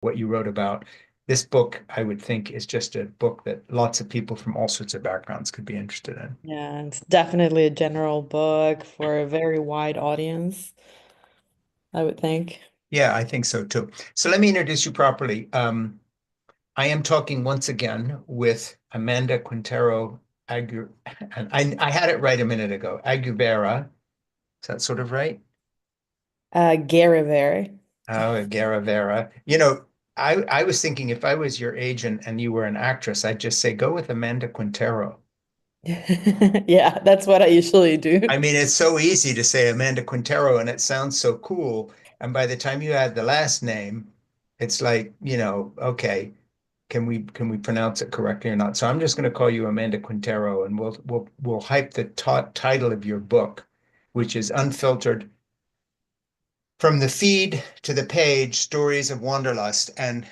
what you wrote about. This book, I would think, is just a book that lots of people from all sorts of backgrounds could be interested in. Yeah, it's definitely a general book for a very wide audience, I would think. Yeah, I think so too. So let me introduce you properly. I am talking once again with Amanda Quintero Aguirre, and I had it right a minute ago. Aguilera. Is that sort of right? Aguerrevere. Oh, Aguilera. I was thinking if I was your agent and you were an actress, I'd just say go with Amanda Quintero. Yeah, that's what I usually do. I mean, it's so easy to say Amanda Quintero and it sounds so cool. And by the time you add the last name, it's like, okay, can we pronounce it correctly or not? So I'm just going to call you Amanda Quintero and we'll hype the title of your book, which is Unfiltered: From the Feed to the Page, Stories of Wanderlust. And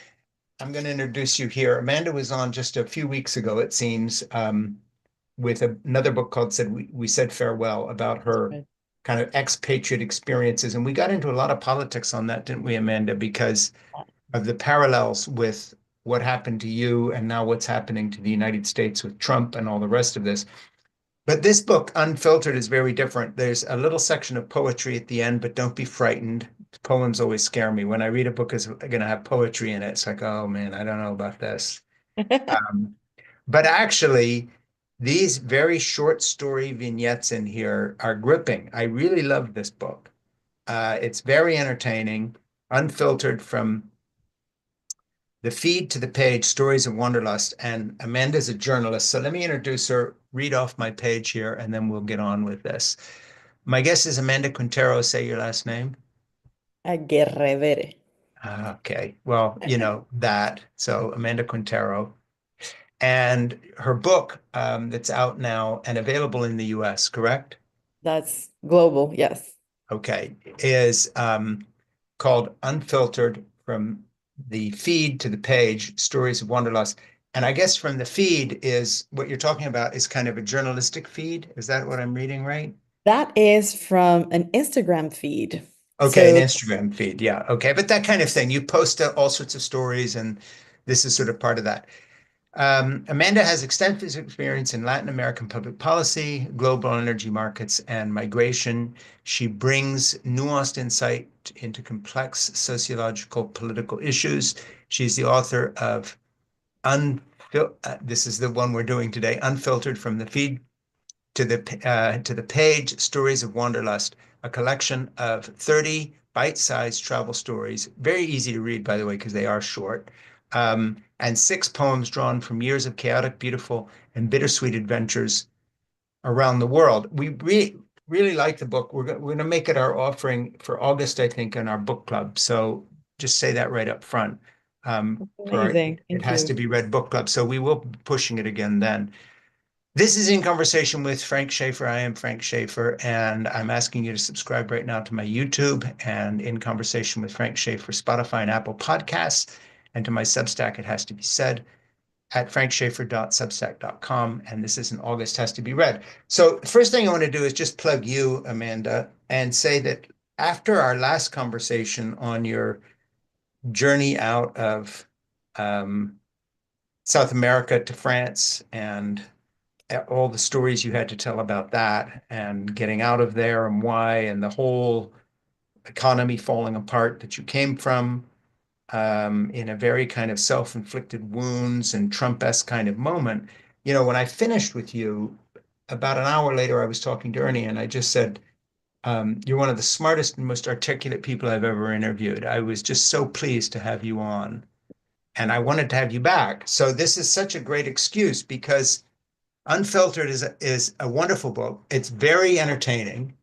I'm going to introduce you here. Amanda was on just a few weeks ago, it seems, with another book called We Said Farewell, about her Right. kind of expatriate experiences. And we got into a lot of politics on that, didn't we, Amanda? Because of the parallels with what happened to you and now what's happening to the United States with Trump and all the rest of this. But this book, Unfiltered, is very different. There's a little section of poetry at the end, but don't be frightened. Poems always scare me. When I read a book is going to have poetry in it, it's like, oh man, I don't know about this. Um, but actually, these very short story vignettes in here are gripping. I really love this book. It's very entertaining, unfiltered from the feed to the page, Stories of Wanderlust. And Amanda's a journalist. So let me introduce her, read off my page here, and then we'll get on with this. My guess is Amanda Quintero. Say your last name. Aguerrevere. Okay. Well, you know that. So Amanda Quintero. And her book that's out now and available in the US, correct? That's global, yes. Okay, is called Unfiltered: From the Feed to the Page, Stories of Wanderlust. And I guess from the feed is what you're talking about is kind of a journalistic feed. Is that what I'm reading right? That is from an Instagram feed. Okay, an So Instagram feed. Yeah. Okay. But that kind of thing. You post all sorts of stories, and this is sort of part of that. Amanda has extensive experience in Latin American public policy, global energy markets, and migration. She brings nuanced insight into complex sociological political issues. She's the author of this is the one we're doing today, Unfiltered: From the Feed to the Page, Stories of Wanderlust, a collection of 30 bite-sized travel stories, very easy to read, by the way, because they are short, and six poems drawn from years of chaotic, beautiful, and bittersweet adventures around the world. We really like the book. We're going to make it our offering for August, I think, in our book club. So just say that right up front. For our, amazing. it Thank has you. to be read book club. So we will be pushing it again then. This is In Conversation with Frank Schaeffer. I am Frank Schaeffer, and I'm asking you to subscribe right now to my YouTube and In Conversation with Frank Schaeffer, Spotify and Apple Podcasts, and to my Substack, It Has to Be Said, at frankschaeffer.substack.com. And this is in August, Has to Be Read. So, first thing I want to do is just plug you, Amanda, and say that after our last conversation on your journey out of um, South America to France and all the stories you had to tell about that and getting out of there and why and the whole economy falling apart that you came from in a very kind of self-inflicted wounds and Trump-esque kind of moment. When I finished with you, about an hour later, I was talking to Ernie and I just said, you're one of the smartest and most articulate people I've ever interviewed. I was just so pleased to have you on and I wanted to have you back. So this is such a great excuse because Unfiltered is a wonderful book. It's very entertaining.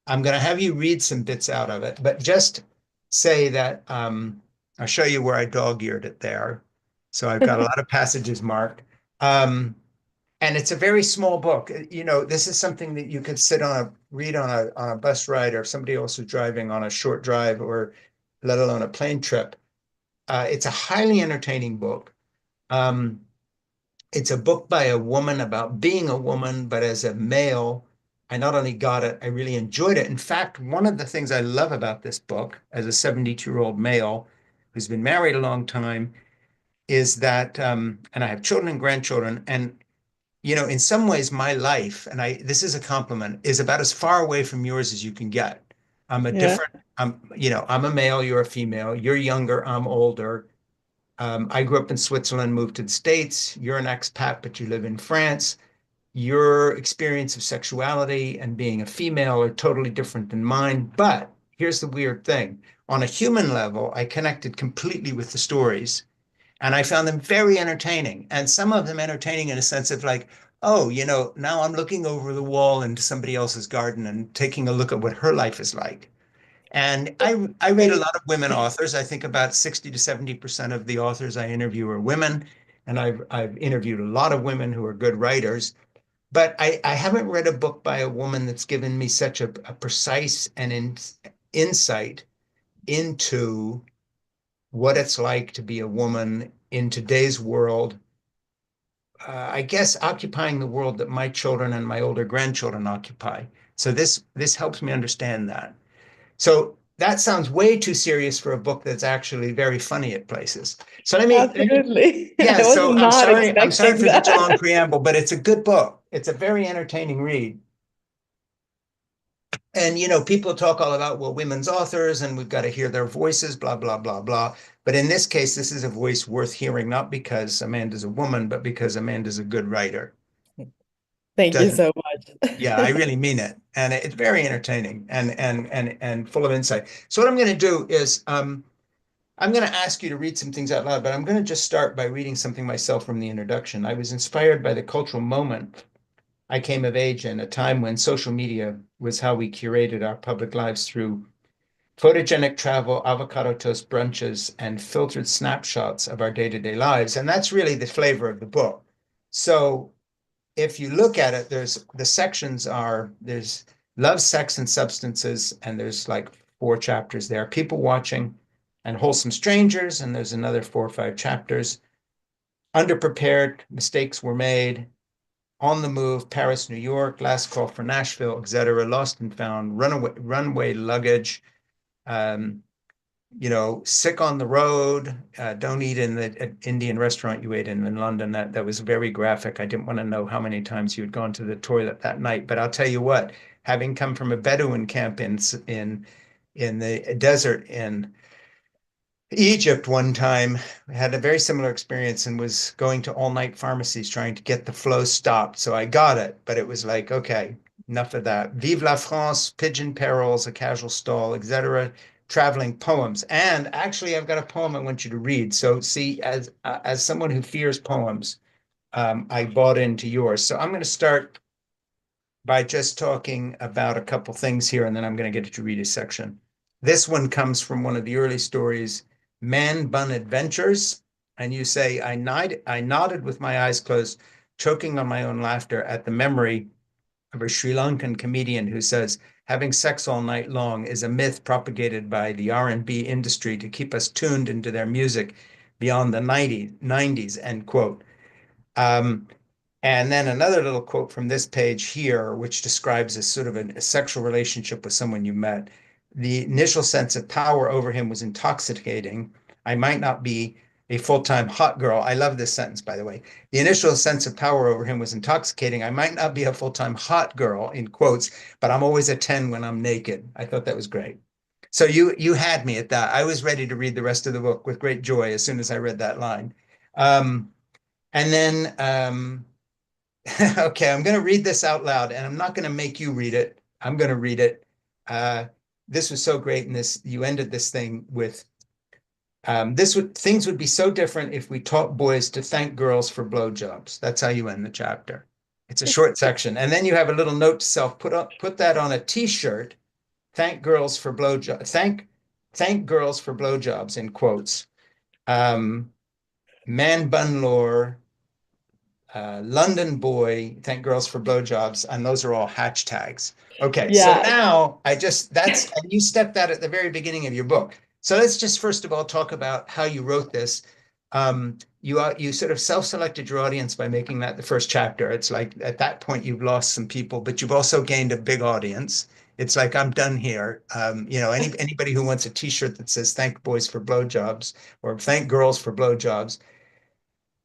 I'm going to have you read some bits out of it, but just say that I'll show you where I dog-eared it there. So I've got a lot of passages marked. Um, and it's a very small book. This is something that you could read on a bus ride or somebody else who's driving on a short drive or let alone a plane trip. It's a highly entertaining book. Um, it's a book by a woman about being a woman, but as a male, I not only got it, I really enjoyed it. In fact, one of the things I love about this book as a 72-year-old male who's been married a long time, is that, and I have children and grandchildren, and in some ways, my life, and this is a compliment, is about as far away from yours as you can get. I'm a Yeah. different, I'm a male, you're a female, you're younger, I'm older. I grew up in Switzerland, moved to the States. You're an expat, but you live in France. Your experience of sexuality and being a female are totally different than mine. But here's the weird thing. On a human level, I connected completely with the stories and I found them very entertaining. And some of them entertaining in a sense of like, oh, now I'm looking over the wall into somebody else's garden and taking a look at what her life is like. And I read a Great. lot of women authors. I think about 60 to 70% of the authors I interview are women. And I've interviewed a lot of women who are good writers. But I haven't read a book by a woman that's given me such a precise and insight into what it's like to be a woman in today's world. I guess occupying the world that my children and my older grandchildren occupy. So this helps me understand that. So that sounds way too serious for a book that's actually very funny at places. So Absolutely. yeah, I was so not I'm sorry expecting for the too long that. preamble, but it's a good book. It's a very entertaining read. And people talk all about, well, women's authors and we've got to hear their voices, blah, blah, blah, blah. But in this case, this is a voice worth hearing, not because Amanda's a woman, but because Amanda's a good writer. Thank you Doesn't so much. Yeah, I really mean it. And it's very entertaining and full of insight. So what I'm going to do is I'm going to ask you to read some things out loud, but I'm going to just start by reading something myself from the introduction. I was inspired by the cultural moment I came of age in, a time when social media was how we curated our public lives through photogenic travel, avocado toast brunches, and filtered snapshots of our day-to-day lives. And that's really the flavor of the book. So if you look at it, there's love, sex, and substances, and there's like 4 chapters there. People watching and wholesome strangers, and there's another 4 or 5 chapters. Underprepared, mistakes were made, on the move, Paris, New York, last call for Nashville, etc. Lost and found, runway luggage, um, sick on the road. Don't eat in the Indian restaurant you ate in London. That was very graphic. I didn't want to know how many times you had gone to the toilet that night. But I'll tell you what, having come from a Bedouin camp in the desert in Egypt one time, had a very similar experience and was going to all-night pharmacies trying to get the flow stopped. So I got it, but it was like, okay, enough of that. Vive la France, pigeon perils, a casual stall, etc. Traveling poems. And actually, I've got a poem I want you to read. So see, as someone who fears poems, I bought into yours. So I'm going to start by just talking about a couple things here, and then I'm going to get to read a section. This one comes from one of the early stories, Man Bun Adventures. And you say, I nodded with my eyes closed, choking on my own laughter at the memory of a Sri Lankan comedian who says, having sex all night long is a myth propagated by the R&B industry to keep us tuned into their music beyond the 90s, end quote. Um, and then another little quote from this page here, which describes a sort of a sexual relationship with someone you met. The initial sense of power over him was intoxicating. I might not be a full-time hot girl. I love this sentence, by the way. The initial sense of power over him was intoxicating. I might not be a full-time hot girl, in quotes, but I'm always a 10 when I'm naked. I thought that was great. So you had me at that. I was ready to read the rest of the book with great joy as soon as I read that line. And then okay, I'm going to read this out loud, and I'm not going to make you read it. I'm going to read it. Uh, this was so great, and you ended this thing with things would be so different if we taught boys to thank girls for blowjobs. That's how you end the chapter. It's a short section, and then you have a little note to self: put that on a T-shirt. Thank girls for blowjobs. Thank girls for blowjobs in quotes. Man bun lore. London boy, thank girls for blowjobs, and those are all hashtags. Okay, so Yeah. now and you stepped that at the very beginning of your book. So let's just first of all talk about how you wrote this. You sort of self-selected your audience by making that the first chapter. It's like at that point you've lost some people, but you've also gained a big audience. It's like I'm done here. Anybody who wants a T-shirt that says "Thank boys for blowjobs" or "Thank girls for blowjobs."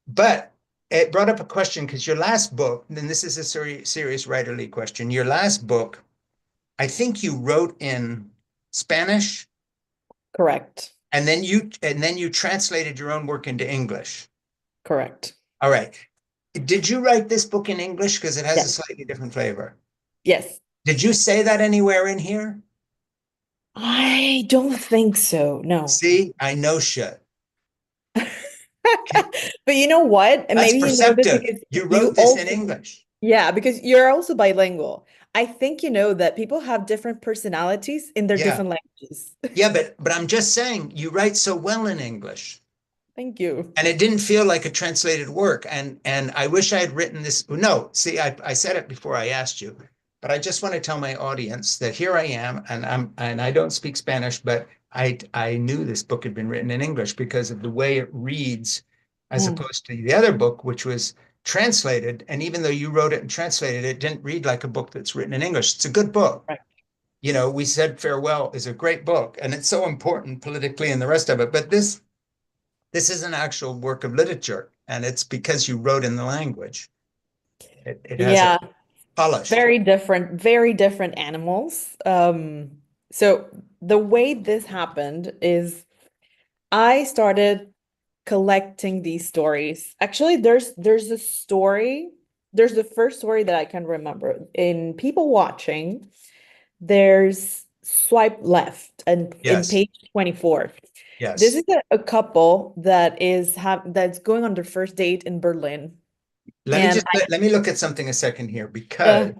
But it brought up a question because your last book, and this is a serious writerly question. Your last book, I think you wrote in Spanish, Correct. and then you translated your own work into English. Correct. All right. Did you write this book in English? Because it has a Yes. slightly different flavor. Yes. Did you say that anywhere in here? I don't think so. No. See, I know shit. But you know what? And That's maybe you know this perceptive. because You you wrote this in also, English. yeah, because you're also bilingual. I think you know that people have different personalities in their Yeah. different languages. Yeah, but I'm just saying you write so well in English. Thank you. And it didn't feel like a translated work. And I wish I had written this. No, see, I said it before I asked you, but I just want to tell my audience that here I am, and I don't speak Spanish, but I knew this book had been written in English because of the way it reads, as Mm, opposed to the other book, which was translated. And even though you wrote it and translated it, it didn't read like a book that's written in English. It's a good book. right. We said Farewell is a great book, and it's so important politically and the rest of it. But this is an actual work of literature, and it's because you wrote in the language. It has a Yeah, polish. very different animals. So the way this happened is I started collecting these stories. Actually, there's a story. There's the first story that I can remember. In People Watching, there's Swipe Left and in Yes, page 24. This yes. is a couple that's going on their first date in Berlin. Let me And just let me look at something a second here yeah. because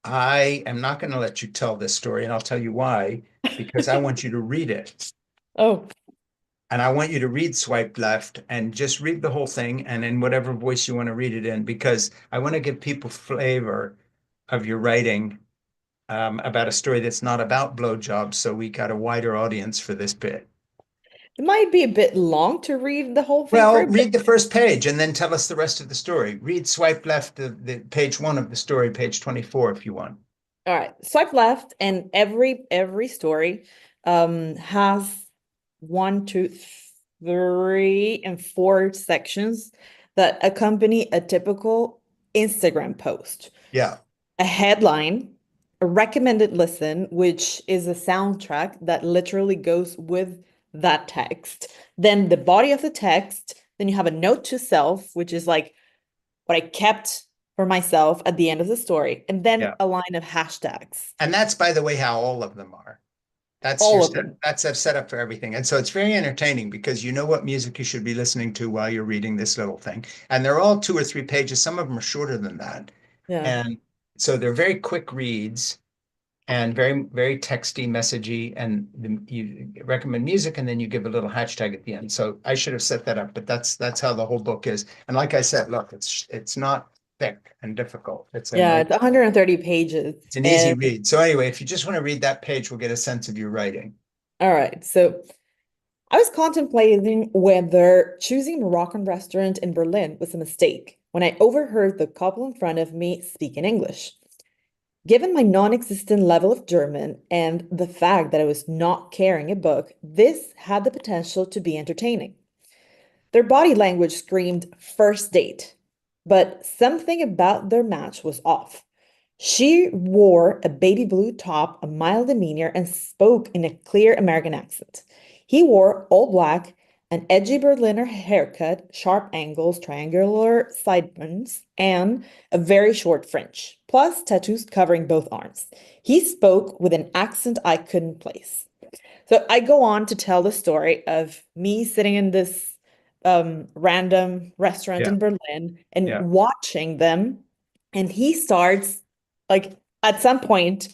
I am not going to let you tell this story, and I'll tell you why. Because I want you to read it, Oh, and I want you to read Swipe Left and just read the whole thing, and in whatever voice you want to read it in, because I want to give people flavor of your writing about a story that's not about blowjobs. So we got a wider audience for this bit. it might be a bit long to read the whole thing Well, through, but read the first page and then tell us the rest of the story. Read Swipe Left, the page one of the story, page 24, if you want. all right. Swipe left, and every story has one, two, three, and four sections that accompany a typical Instagram post. Yeah, A headline, a recommended listen, which is a soundtrack that literally goes with that text. Then the body of the text. Then you have a note to self, which is like what I kept for myself at the end of the story. And then yeah. a line of hashtags, And that's, by the way, how all of them are. That's your all of set, them. that's a setup for everything. And so it's very entertaining because you know what music you should be listening to while you're reading this little thing. And they're all 2 or 3 pages. Some of them are shorter than that. Yeah. And so they're very quick reads and very, very texty, messagey. And you recommend music and then you give a little hashtag at the end. So I should have set that up, but that's how the whole book is. And like I said, look, it's not thick and difficult. It's a Yeah, nice, it's 130 pages. it's an easy And read. So anyway, if you just want to read that page, we'll get a sense of your writing. all right. So I was contemplating whether choosing a Moroccan restaurant in Berlin was a mistake when I overheard the couple in front of me speak in English. Given my non-existent level of German and the fact that I was not carrying a book, this had the potential to be entertaining. Their body language screamed first date, but something about their match was off. She wore a baby blue top, a mild demeanor, and spoke in a clear American accent. He wore all black, an edgy Berliner haircut, sharp angles, triangular sideburns, and a very short fringe, plus tattoos covering both arms. He spoke with an accent I couldn't place. So I go on to tell the story of me sitting in this random restaurant Yeah, in Berlin and yeah, watching them. And he starts, like, at some point,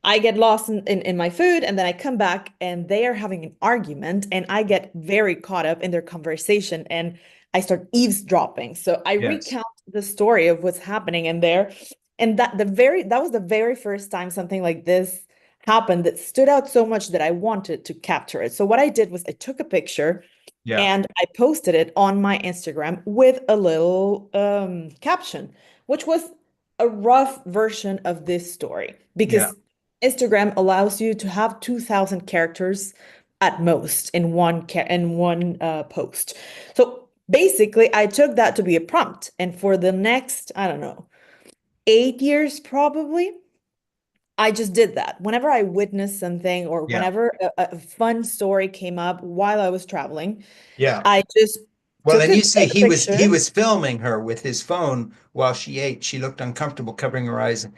I get lost in my food and then I come back and they are having an argument and I get very caught up in their conversation and I start eavesdropping. So I yes, recount the story of what's happening in there. And that was the very first time something like this happened that stood out so much that I wanted to capture it. So what I did was I took a picture yeah, and I posted it on my Instagram with a little caption, which was a rough version of this story yeah, because Instagram allows you to have 2,000 characters at most in one post. So basically, I took that to be a prompt, and for the next, I don't know, 8 years probably, I just did that. Whenever I witnessed something or Yeah. whenever a fun story came up while I was traveling, Yeah. I just Well, took and you say a he picture. was filming her with his phone while she ate. She looked uncomfortable, covering her eyes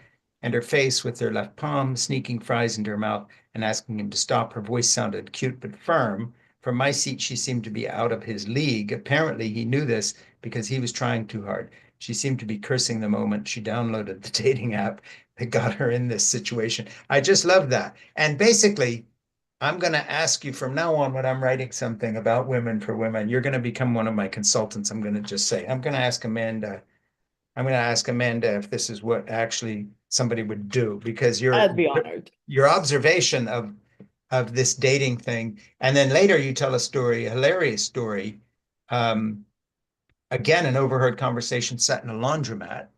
and her face with her left palm, sneaking fries into her mouth and asking him to stop. Her voice sounded cute but firm. From my seat, she seemed to be out of his league. Apparently, he knew this because he was trying too hard. She seemed to be cursing the moment she downloaded the dating app that got her in this situation. I just love that. And basically, I'm going to ask you from now on when I'm writing something about women for women, you're going to become one of my consultants. I'm going to just say, I'm going to ask Amanda if this is what actually somebody would do because I'd be honored. your observation of this dating thing. And then later you tell a story, a hilarious story. Um, Again, an overheard conversation set in a laundromat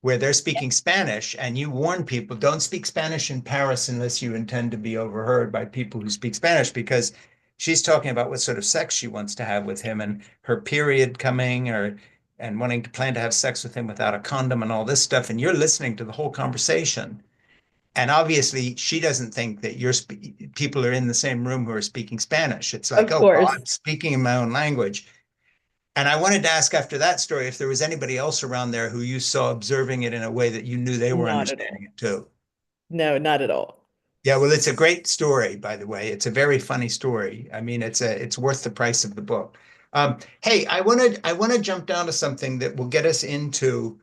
where they're speaking Spanish, and you warn people don't speak Spanish in Paris unless you intend to be overheard by people who speak Spanish, because she's talking about what sort of sex she wants to have with him and her period coming or and wanting to plan to have sex with him without a condom and all this stuff. And you're listening to the whole conversation. And obviously, she doesn't think that people are in the same room who are speaking Spanish. It's like, Of oh, well, course, I'm speaking in my own language. And I wanted to ask after that story if there was anybody else around there who you saw observing it in a way that you knew they were not at understanding all. it too. No, not at all. Yeah, well, it's a great story, by the way. It's a very funny story. I mean, it's worth the price of the book. Hey, I want to jump down to something that will get us into,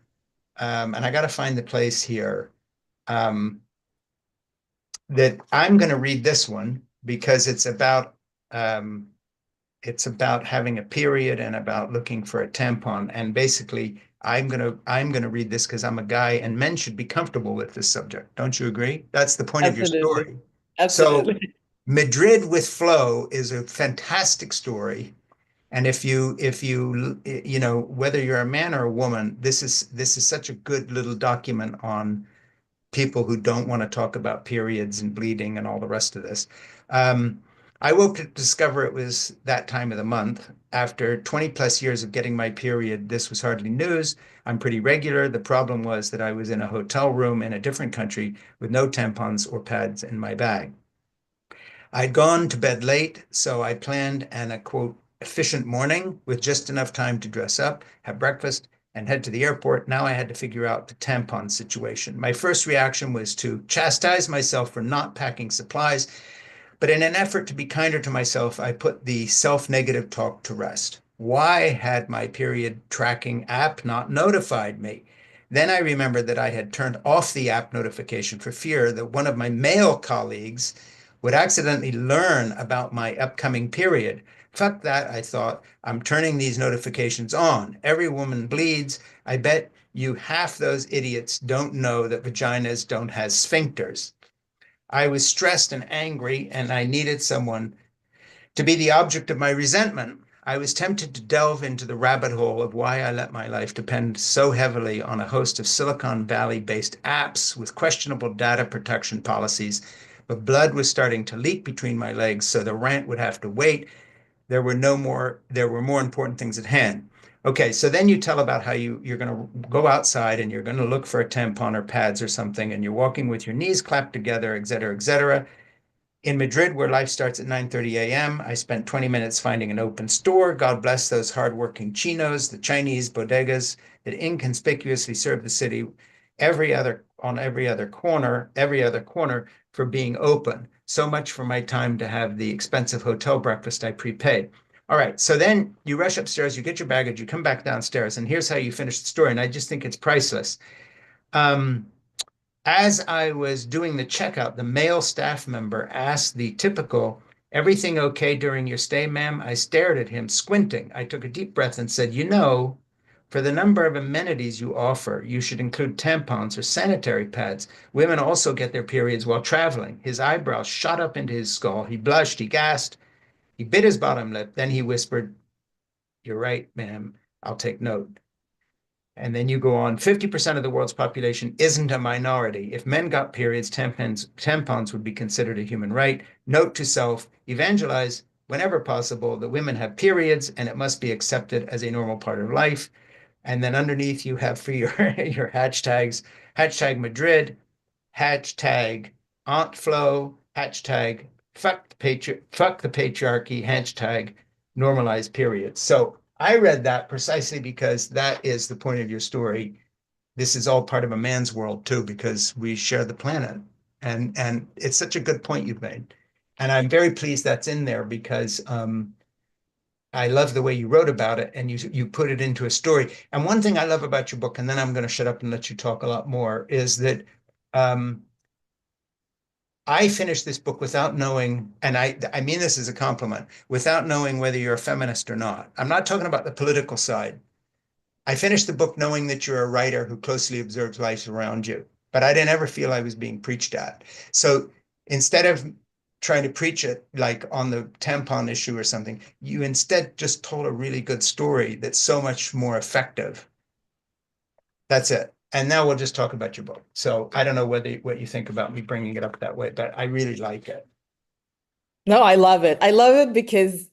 and I got to find the place here. Um, that I'm going to read this one because um, it's about having a period and about looking for a tampon. And basically, I'm gonna read this because I'm a guy, and men should be comfortable with this subject. Don't you agree? That's the point of your Absolutely. story. So Absolutely. Madrid with Flo is a fantastic story. And if you whether you're a man or a woman, this is such a good little document on people who don't want to talk about periods and bleeding and all the rest of this. Um, I woke to discover it was that time of the month. After 20 plus years of getting my period, this was hardly news. I'm pretty regular. The problem was that I was in a hotel room in a different country with no tampons or pads in my bag. I'd gone to bed late, so I planned a quote efficient morning with just enough time to dress up, have breakfast, and head to the airport. Now I had to figure out the tampon situation. My first reaction was to chastise myself for not packing supplies, but in an effort to be kinder to myself, I put the self-negative talk to rest. Why had my period tracking app not notified me? Then I remembered that I had turned off the app notification for fear that one of my male colleagues would accidentally learn about my upcoming period. Fuck that, I thought. I'm turning these notifications on. Every woman bleeds. I bet you half those idiots don't know that vaginas don't have sphincters. I was stressed and angry, and I needed someone to be the object of my resentment. I was tempted to delve into the rabbit hole of why I let my life depend so heavily on a host of Silicon Valley based apps with questionable data protection policies. But blood was starting to leak between my legs, so the rant would have to wait. There were more important things at hand. Okay, so then you tell about how you're going to go outside and you're going to look for a tampon or pads or something, and you're walking with your knees clapped together, et cetera, et cetera. In Madrid, where life starts at 9:30 a.m., I spent 20 minutes finding an open store. God bless those hardworking chinos, the Chinese bodegas that inconspicuously serve the city every other corner for being open. So much for my time to have the expensive hotel breakfast I prepaid. All right, so then you rush upstairs, you get your baggage, you come back downstairs, and here's how you finish the story. And I just think it's priceless. Um, as I was doing the checkout, the male staff member asked the typical, "Everything okay during your stay, ma'am?" I stared at him, squinting. I took a deep breath and said, for the number of amenities you offer, you should include tampons or sanitary pads. Women also get their periods while traveling." His eyebrows shot up into his skull. He blushed, he gasped, he bit his bottom lip. Then he whispered, "You're right, ma'am. I'll take note." And then you go on, 50% of the world's population isn't a minority. If men got periods, tampons would be considered a human right. Note to self, evangelize whenever possible that women have periods and it must be accepted as a normal part of life. And then underneath you have for your, your hashtags, hashtag Madrid, hashtag Aunt Flo, hashtag fuck the patriarchy, hashtag normalize periods. So I read that precisely because that is the point of your story. This is all part of a man's world too, because we share the planet. And it's such a good point you've made. And I'm very pleased that's in there because I love the way you wrote about it and you put it into a story. And one thing I love about your book, and then I'm going to shut up and let you talk a lot more, is that um, I finished this book without knowing, and I mean this as a compliment, without knowing whether you're a feminist or not. I'm not talking about the political side. I finished the book knowing that you're a writer who closely observes life around you, but I didn't ever feel I was being preached at. So instead of trying to preach it like on the tampon issue or something, you instead just told a really good story that's so much more effective. That's it. And now we'll just talk about your book. So I don't know whether what you think about me bringing it up that way, but I really like it. No, I love it. I love it because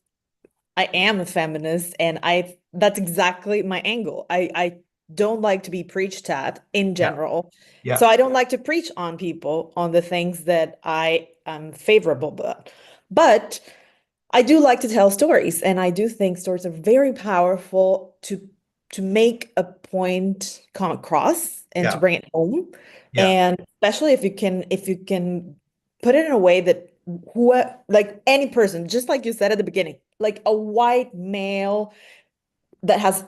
I am a feminist and I that's exactly my angle. I don't like to be preached at in Yeah, general. yeah, So I don't like to preach on people on the things that I am favorable about. But I do like to tell stories, and I do think stories are very powerful to make a point come across and to yeah, bring it home. yeah, And especially if you can put it in a way that who like any person, just like you said at the beginning, like a white male that has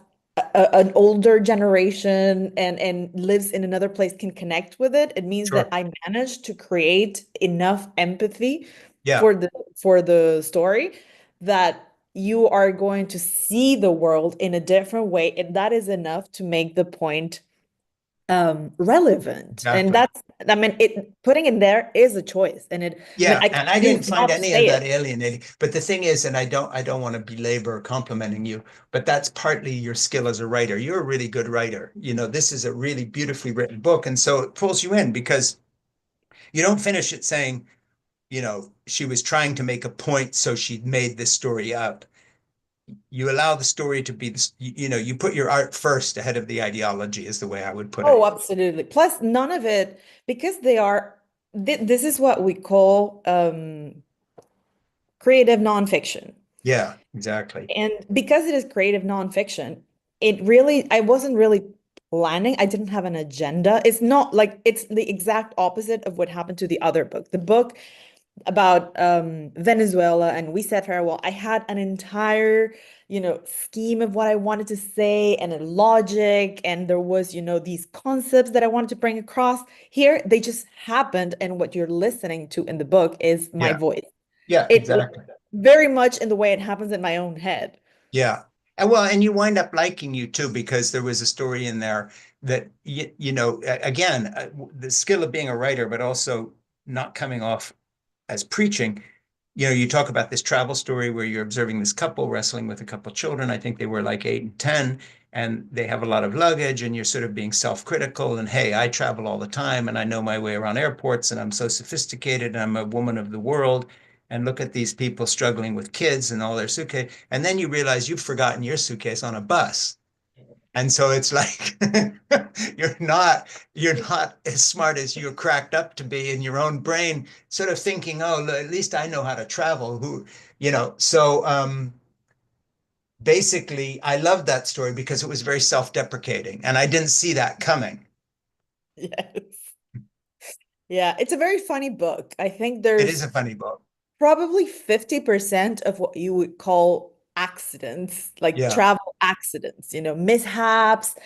an older generation and lives in another place can connect with it. It means that sure. I managed to create enough empathy Yeah, for the story that you are going to see the world in a different way, and that is enough to make the point relevant. And exactly. that's I mean it putting it there is a choice, and it I mean Yeah, I and can I didn't choose find not to any of say that it. alienating. But the thing is, and I don't want to belabor complimenting you, but that's partly your skill as a writer. You're a really good writer. You know, this is a really beautifully written book, and so it pulls you in because you don't finish it saying, she was trying to make a point, so she made this story up. You allow the story to be this, you put your art first ahead of the ideology, is the way I would put Oh, it. absolutely. Plus, none of it, because they are, this is what we call creative nonfiction. Yeah, exactly. And because it is creative nonfiction, it really, I wasn't really planning. I didn't have an agenda. It's not like, it's the exact opposite of what happened to the other book. The book about Venezuela and We Said Farewell, I had an entire, scheme of what I wanted to say and a logic, and there was, these concepts that I wanted to bring across. Here, they just happened, and what you're listening to in the book is my Yeah, voice. yeah, It exactly. very much in the way it happens in my own head. Yeah. And well, and you wind up liking you too, because there was a story in there that, again, the skill of being a writer, but also not coming off as preaching. You talk about this travel story where you're observing this couple wrestling with a couple children. I think they were like 8 and 10, and they have a lot of luggage, and you're sort of being self-critical. And hey, I travel all the time, and I know my way around airports, and I'm so sophisticated, and I'm a woman of the world. And look at these people struggling with kids and all their suitcase. And then you realize you've forgotten your suitcase on a bus. And so it's like you're not you're not as smart as you're cracked up to be in your own brain, sort of thinking, oh, at least I know how to travel. So basically I loved that story because it was very self-deprecating and I didn't see that coming. Yes. Yeah, it's a very funny book. I think It is there's a funny book. probably 50% of what you would call accidents, like Yeah, travel accidents, mishaps,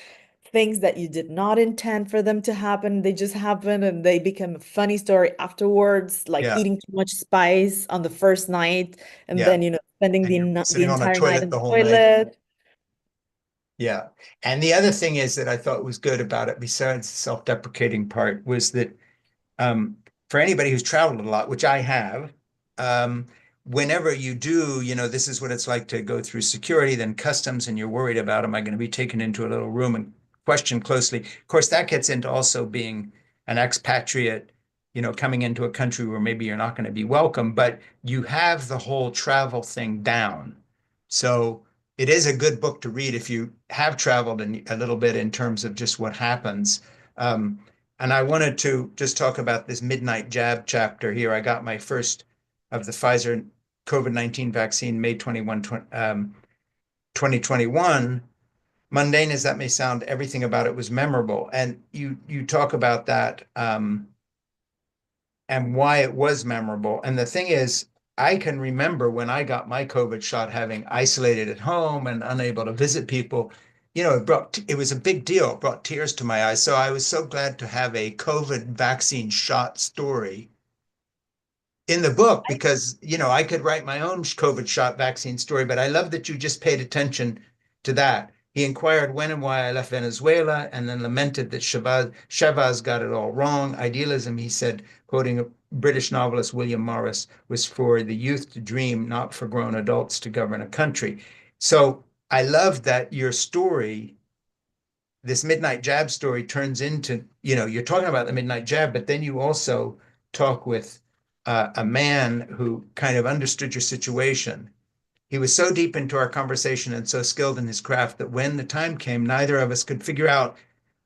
things that you did not intend for them to happen. They just happen and they become a funny story afterwards, like yeah, eating too much spice on the first night and yeah. then, spending And you're the sitting on a entire night toilet in the the whole night. toilet. Yeah. And the other thing is that I thought was good about it, besides the self-deprecating part, was that um, for anybody who's traveled a lot, which I have, um, whenever you do, this is what it's like to go through security, then customs, and you're worried about, am I going to be taken into a little room and question closely. Of course, that gets into also being an expatriate, coming into a country where maybe you're not going to be welcome, but you have the whole travel thing down. So it is a good book to read if you have traveled a little bit in terms of just what happens. Um, and I wanted to just talk about this midnight jab chapter here. I got my first of the Pfizer COVID-19 vaccine May 21, 2021. Mundane as that may sound, everything about it was memorable. And you talk about that and why it was memorable. And the thing is, I can remember when I got my COVID shot, having isolated at home and unable to visit people, it was a big deal. It brought tears to my eyes. So I was so glad to have a COVID vaccine shot story in the book because, I could write my own COVID shot vaccine story, but I love that you just paid attention to that. He inquired when and why I left Venezuela and then lamented that Chavez got it all wrong. Idealism, he said, quoting a British novelist William Morris, was for the youth to dream, not for grown adults to govern a country. So I love that your story, this midnight jab story, turns into, you're talking about the midnight jab, but then you also talk with a man who kind of understood your situation. He was so deep into our conversation and so skilled in his craft that when the time came, neither of us could figure out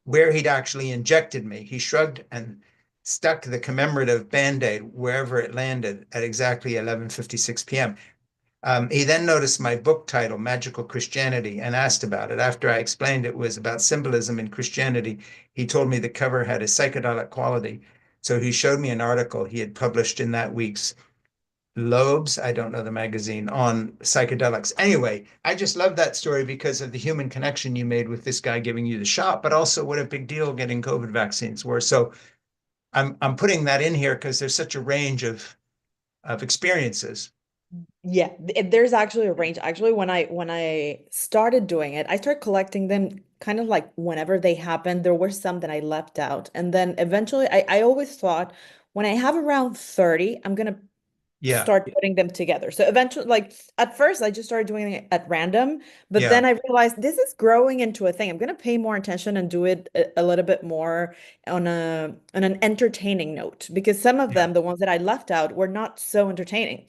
where he'd actually injected me. He shrugged and stuck the commemorative Band-Aid wherever it landed at exactly 11:56 p.m. He then noticed my book title, Magical Christianity, and asked about it. After I explained it was about symbolism in Christianity, he told me the cover had a psychedelic quality. So he showed me an article he had published in that week's Lobes, I don't know the magazine, on psychedelics. Anyway, I just love that story because of the human connection you made with this guy giving you the shot, but also what a big deal getting COVID vaccines were. So I'm putting that in here because there's such a range of experiences. Yeah, there's actually a range. Actually, when I started doing it, I started collecting them kind of like whenever they happened. There were some that I left out. And then eventually I always thought when I have around 30, I'm gonna Yeah, start putting them together. So eventually, like at first, I just started doing it at random, but yeah, then I realized this is growing into a thing. I'm gonna pay more attention and do it a little bit more on an entertaining note because some of yeah, them, the ones that I left out, were not so entertaining.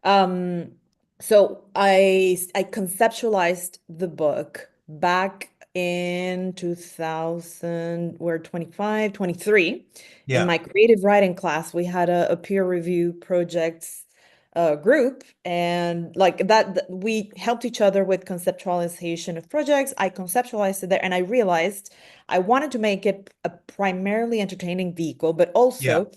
Um, so I conceptualized the book back in 2000, we're 25, 23. In yeah, my creative writing class, we had a peer review projects group, and like we helped each other with conceptualization of projects. I conceptualized it there, and I realized I wanted to make it a primarily entertaining vehicle, but yeah, also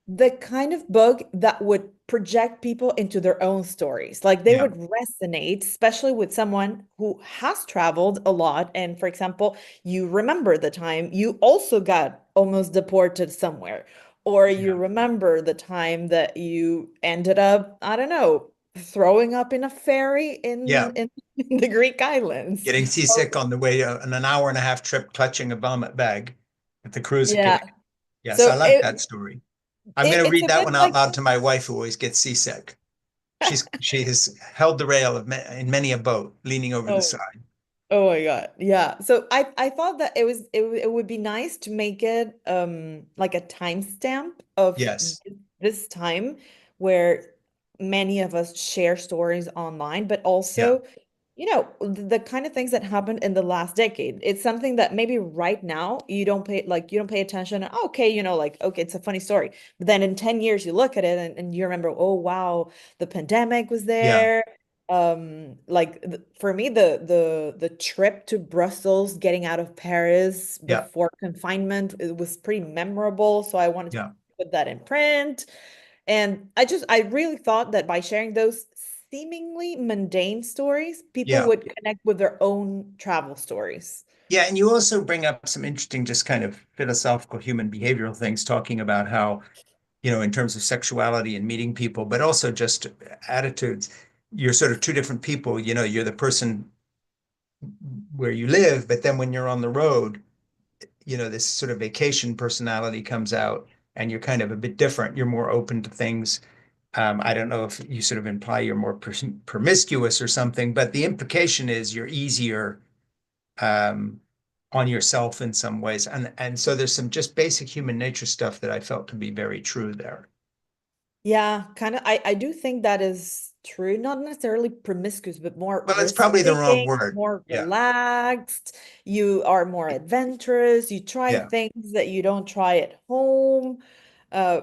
the kind of book that would project people into their own stories. Like they yeah, would resonate, especially with someone who has traveled a lot. And for example, you remember the time you also got almost deported somewhere, or you yeah, remember the time that you ended up, I don't know, throwing up in a ferry yeah. in the Greek islands. Getting seasick on the way on an hour and a half trip, clutching a vomit bag at the cruise Yeah. occasion. Yes, I So like that story. I'm going to it's read a that bit one out like loud to my wife, who always gets seasick. She has held the rail in many a boat, leaning over the oh side. oh my God. Yeah. So I thought that it would be nice to make it like a timestamp of Yes. this time where many of us share stories online, but Yeah. also the kind of things that happened in the last decade. It's something that maybe right now you don't pay attention. Okay, like okay, it's a funny story. But then in 10 years you look at it and you remember, oh wow, the pandemic was Yeah. there. Like for me, the trip to Brussels, getting out of Paris Yeah. before confinement, it was pretty memorable. So I wanted to Yeah. put that in print. And I really thought that by sharing those seemingly mundane stories, people Yeah. would connect with their own travel stories. Yeah. And you also bring up some interesting, just kind of philosophical human behavioral things, talking about how, in terms of sexuality and meeting people, but also just attitudes. You're sort of two different people. You're the person where you live, but then when you're on the road, this sort of vacation personality comes out and you're kind of a bit different. You're more open to things. I don't know if you sort of imply you're more promiscuous or something, but the implication is you're easier um, on yourself in some ways. And so there's some just basic human nature stuff that I felt to be very true there. Yeah, kind of. I do think that is true. Not necessarily promiscuous, but more Well, it's probably the wrong risk-taking, word. more Yeah. relaxed. You are more adventurous. You try Yeah. things that you don't try at home. Uh,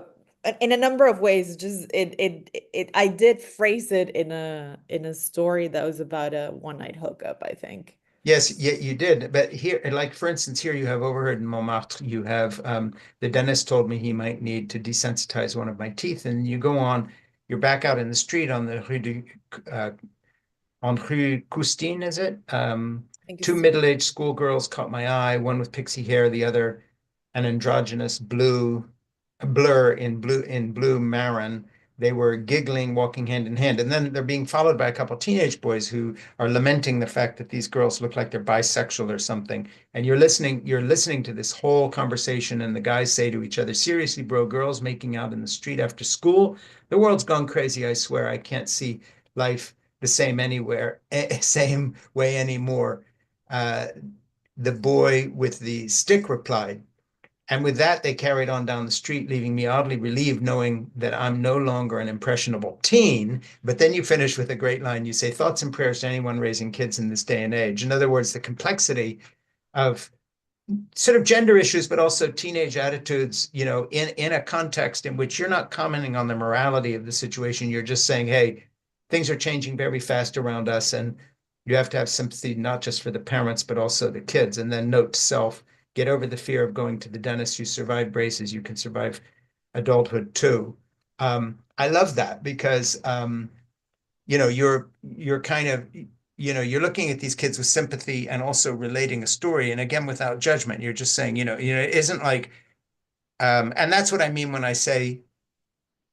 in a number of ways. I did phrase it in a story that was about a one night hookup, I think. Yes, yeah, you did. But here, like for instance, here you have overheard in Montmartre, you have the dentist told me he might need to desensitize one of my teeth. And you go on, you're back out in the street on the uh, on Rue Custine, is it? I think Two it's middle-aged schoolgirls caught my eye, one with pixie hair, the other an androgynous blur in blue maroon. They were giggling, walking hand in hand. And then they're being followed by a couple of teenage boys who are lamenting the fact that these girls look like they're bisexual or something. And you're listening to this whole conversation, and the guys say to each other, seriously, bro, girls making out in the street after school. The world's gone crazy, I swear. I can't see life the same anywhere, same way anymore. Uh, the boy with the stick replied, and with that, they carried on down the street, leaving me oddly relieved, knowing that I'm no longer an impressionable teen. But then you finish with a great line. You say, thoughts and prayers to anyone raising kids in this day and age. In other words, the complexity of sort of gender issues, but also teenage attitudes, in a context in which you're not commenting on the morality of the situation. You're just saying, hey, things are changing very fast around us, and you have to have sympathy not just for the parents, but also the kids. And then note to self, get over the fear of going to the dentist. You survived braces, you can survive adulthood too. I love that because you're kind of you're looking at these kids with sympathy and also relating a story, and again without judgment. You're just saying, it isn't like and that's what I mean when I say,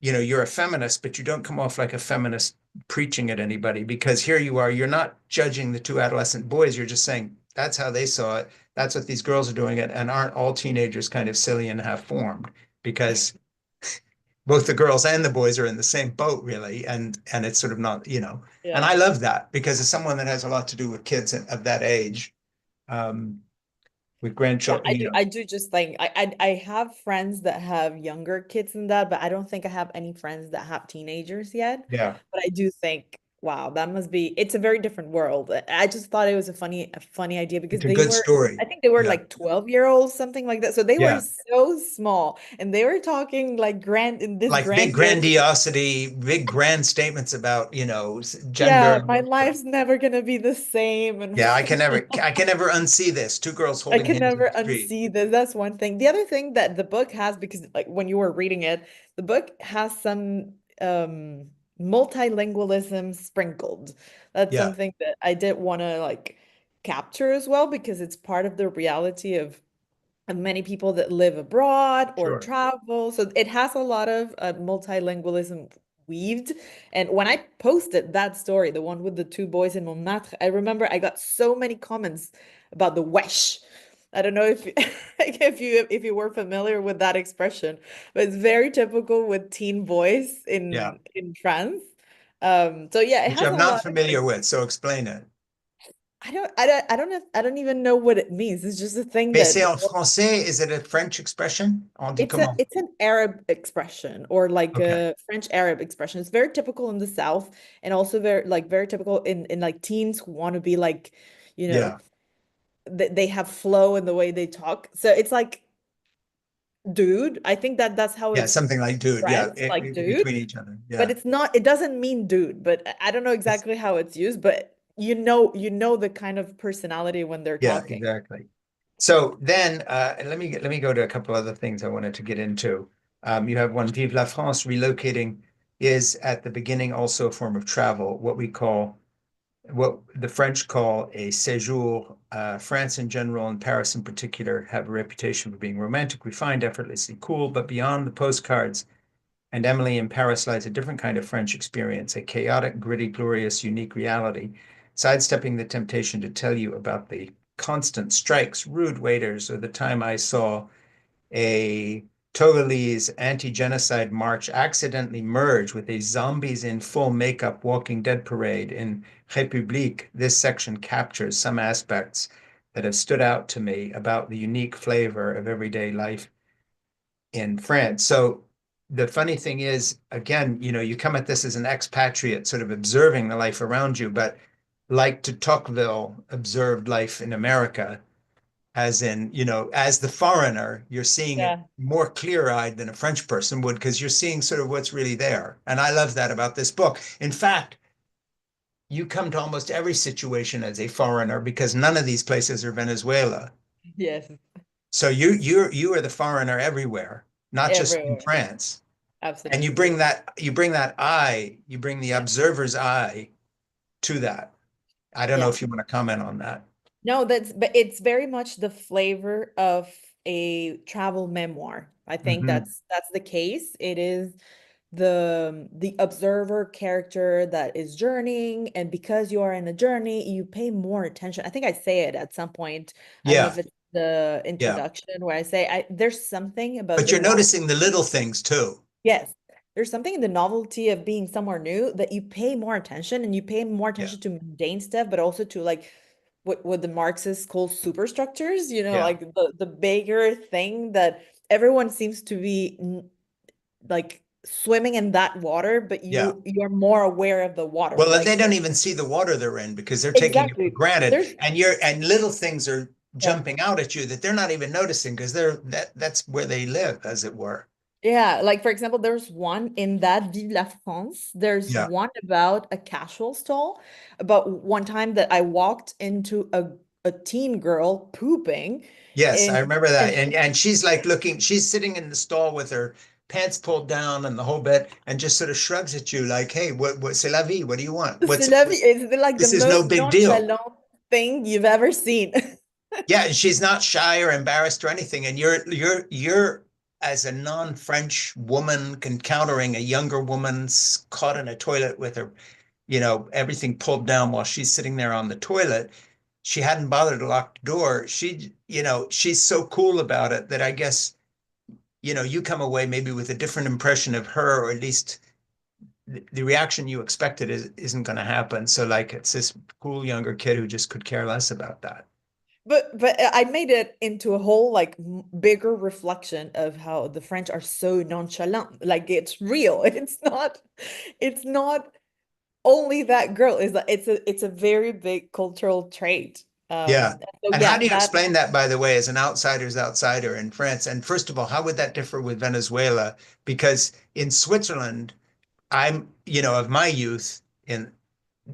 you're a feminist, but you don't come off like a feminist preaching at anybody, because here you are, you're not judging the two adolescent boys, you're just saying that's how they saw it, that's what these girls are doing it, and aren't all teenagers kind of silly and half formed, because both the girls and the boys are in the same boat, really, and it's sort of not, and Yeah. I love that because as someone that has a lot to do with kids of that age, um, with Yeah, grandchildren, I do just think I have friends that have younger kids than that, but I don't think I have any friends that have teenagers yet. yeah, But I do think, wow, that must be it's a very different world. I just thought it was a funny idea because it's a good I story. think they were Yeah, like 12-year-olds, something like that. So they were yeah, so small and they were talking like grand in this like big grandeur. grandiosity, big grand statements about, gender. Yeah, my life's never gonna be the same and Yeah, I can never unsee this. Two girls I holding can hands in never the street. unsee this. That's one thing. The other thing that the book has, because like when you were reading it, the book has some multilingualism sprinkled. That's Yeah, something that I did want to like capture as well because it's part of the reality of many people that live abroad or sure. travel. So it has a lot of multilingualism weaved. And when I posted that story, the one with the two boys in Montmartre, I remember I got so many comments about the wesh. I don't know if if you were familiar with that expression, but it's very typical with teen boys Yeah, in France. So yeah, it which has I'm a not lot of familiar like with. So explain it. I don't even know what it means. It's just a thing Mais that c'est en français. Is it a French expression? On dit comment? it's an Arab expression or like Okay. a French Arab expression. It's very typical in the South and also very typical in like teens who want to be like, you know, Yeah. they have flow in the way they talk. So it's like dude. I think that that's how Yeah. it's Something like dude. Yeah. expressed, like dude, Between each other. but Yeah. it's not, it doesn't mean dude, but I don't know It's, exactly how it's used, but you know the kind of personality when they're yeah, talking. exactly. So then let me go to a couple other things I wanted to get into. You have one, Vive la France. Relocating is at the beginning also a form of travel, what the French call a séjour. France in general and Paris in particular have a reputation for being romantic, refined, effortlessly cool, but beyond the postcards and Emily in Paris lies a different kind of French experience, a chaotic, gritty, glorious, unique reality, sidestepping the temptation to tell you about the constant strikes, rude waiters, or the time I saw a Togolese anti-genocide march accidentally merge with a zombies in full makeup Walking Dead parade in République. This section captures some aspects that have stood out to me about the unique flavor of everyday life in France. So the funny thing is, again, you come at this as an expatriate, sort of observing the life around you, but like de Tocqueville observed life in America, as in, as the foreigner, you're seeing it Yeah. more clear-eyed than a French person would because you're seeing sort of what's really there. And I love that about this book. In fact, you come to almost every situation as a foreigner because none of these places are Venezuela. Yes. So you are the foreigner everywhere, not just in Everywhere. France. And you Absolutely. bring that eye, you bring the Yeah. observer's eye to that. I don't know Yeah. if you want to comment on that. No, but it's very much the flavor of a travel memoir. I think Hmm. that's the case. It is the observer character that is journeying, and because you are in a journey, you pay more attention. I think I say it at some point. I don't know Yeah, if it's the yeah. introduction where I say there's something about But the you're novel. noticing the little things too. Yes. There's something in the novelty of being somewhere new that you pay more attention, and you pay more Yeah, attention to mundane stuff, but also to like what the Marxists call superstructures, yeah, like the bigger thing that everyone seems to be like swimming in that water, but yeah. you're more aware of the water. Well, they Like don't even see the water they're in because they're taking it for exactly. granted. There's And little things are yeah. jumping out at you that they're not even noticing because that's where they live, as it were. Yeah, like for example, there's one in that Vive la France. There's Yeah. one about a casual stall. About one time that I walked into a teen girl pooping, Yes, I and remember that. and And she's like she's sitting in the stall with her pants pulled down and the whole bit and just sort of shrugs at you like, "Hey, what c'est la vie? What do you want? c'est la vie. It's like the This is no most big deal." nonchalant thing you've ever seen. Yeah, and she's not shy or embarrassed or anything. And you're as a non-French woman encountering a younger woman caught in a toilet with her, everything pulled down while she's sitting there on the toilet. She hadn't bothered to lock the door. She's so cool about it that I guess, you come away maybe with a different impression of her, or at least the reaction you expected isn't going to happen. So like it's this cool younger kid who just could care less about that. But I made it into a whole like bigger reflection of how the French are so nonchalant. Like it's real. It's not only that girl. It's a very big cultural trait. Yeah. So And how yeah, do you that explain that, by the way, as an outsider's outsider in France? And first of all, how would that differ with Venezuela? Because in Switzerland, of my youth, in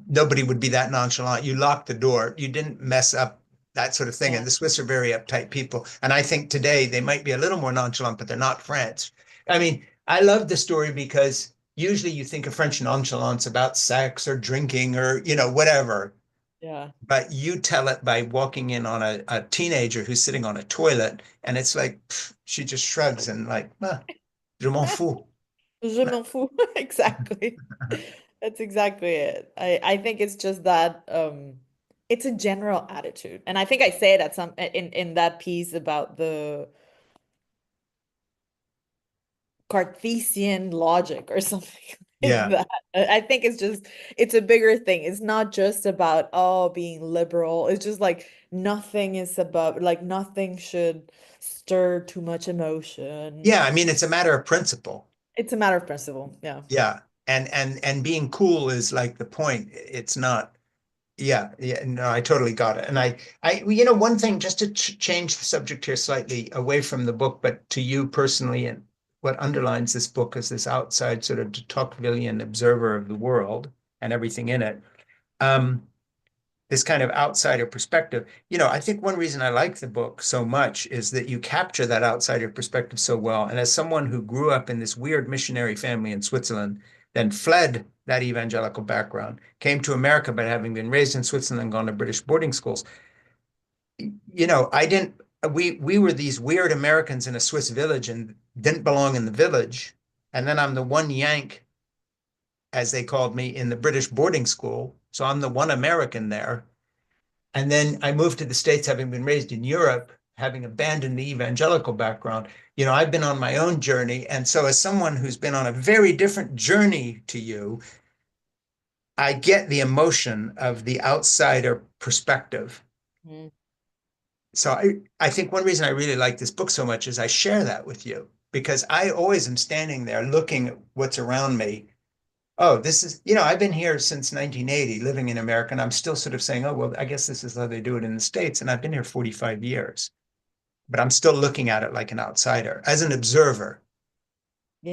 nobody would be that nonchalant. You locked the door, you didn't mess up that sort of thing. yeah. And the Swiss are very uptight people. And I think today they might be a little more nonchalant, but they're not French. I mean, I love the story because usually you think of French nonchalance about sex or drinking or, whatever. Yeah. But you tell it by walking in on a teenager who's sitting on a toilet, and it's like she just shrugs and like, ah, je m'en fous. Je m'en fous. Exactly. That's exactly it. I think it's just that it's a general attitude. And I think I say it at some in that piece about the Cartesian logic or something like Yeah. that. I think it's a bigger thing. It's not just about being liberal. It's just like nothing is about like nothing should stir too much emotion. Yeah. I mean, it's a matter of principle. It's a matter of principle. Yeah. Yeah. And being cool is like the point. It's not. Yeah, yeah, no, I totally got it. And one thing just to change the subject here slightly away from the book, but to you personally, and what underlines this book is this outside sort of de Tocquevillian observer of the world and everything in it. Um, this kind of outsider perspective. I think one reason I like the book so much is that you capture that outsider perspective so well. And as someone who grew up in this weird missionary family in Switzerland, then fled that evangelical background, came to America, but having been raised in Switzerland, gone to British boarding schools, I didn't, we were these weird Americans in a Swiss village and didn't belong in the village. And then I'm the one Yank, as they called me, in the British boarding school. So I'm the one American there. And then I moved to the States, having been raised in Europe, having abandoned the evangelical background. I've been on my own journey. And so, as someone who's been on a very different journey to you, I get the emotion of the outsider perspective. Mhm. So I think one reason I really like this book so much is I share that with you because I always am standing there looking at what's around me. Oh, this is, I've been here since 1980 living in America, and I'm still sort of saying, oh, well, I guess this is how they do it in the States. And I've been here 45 years, but I'm still looking at it like an outsider, as an observer.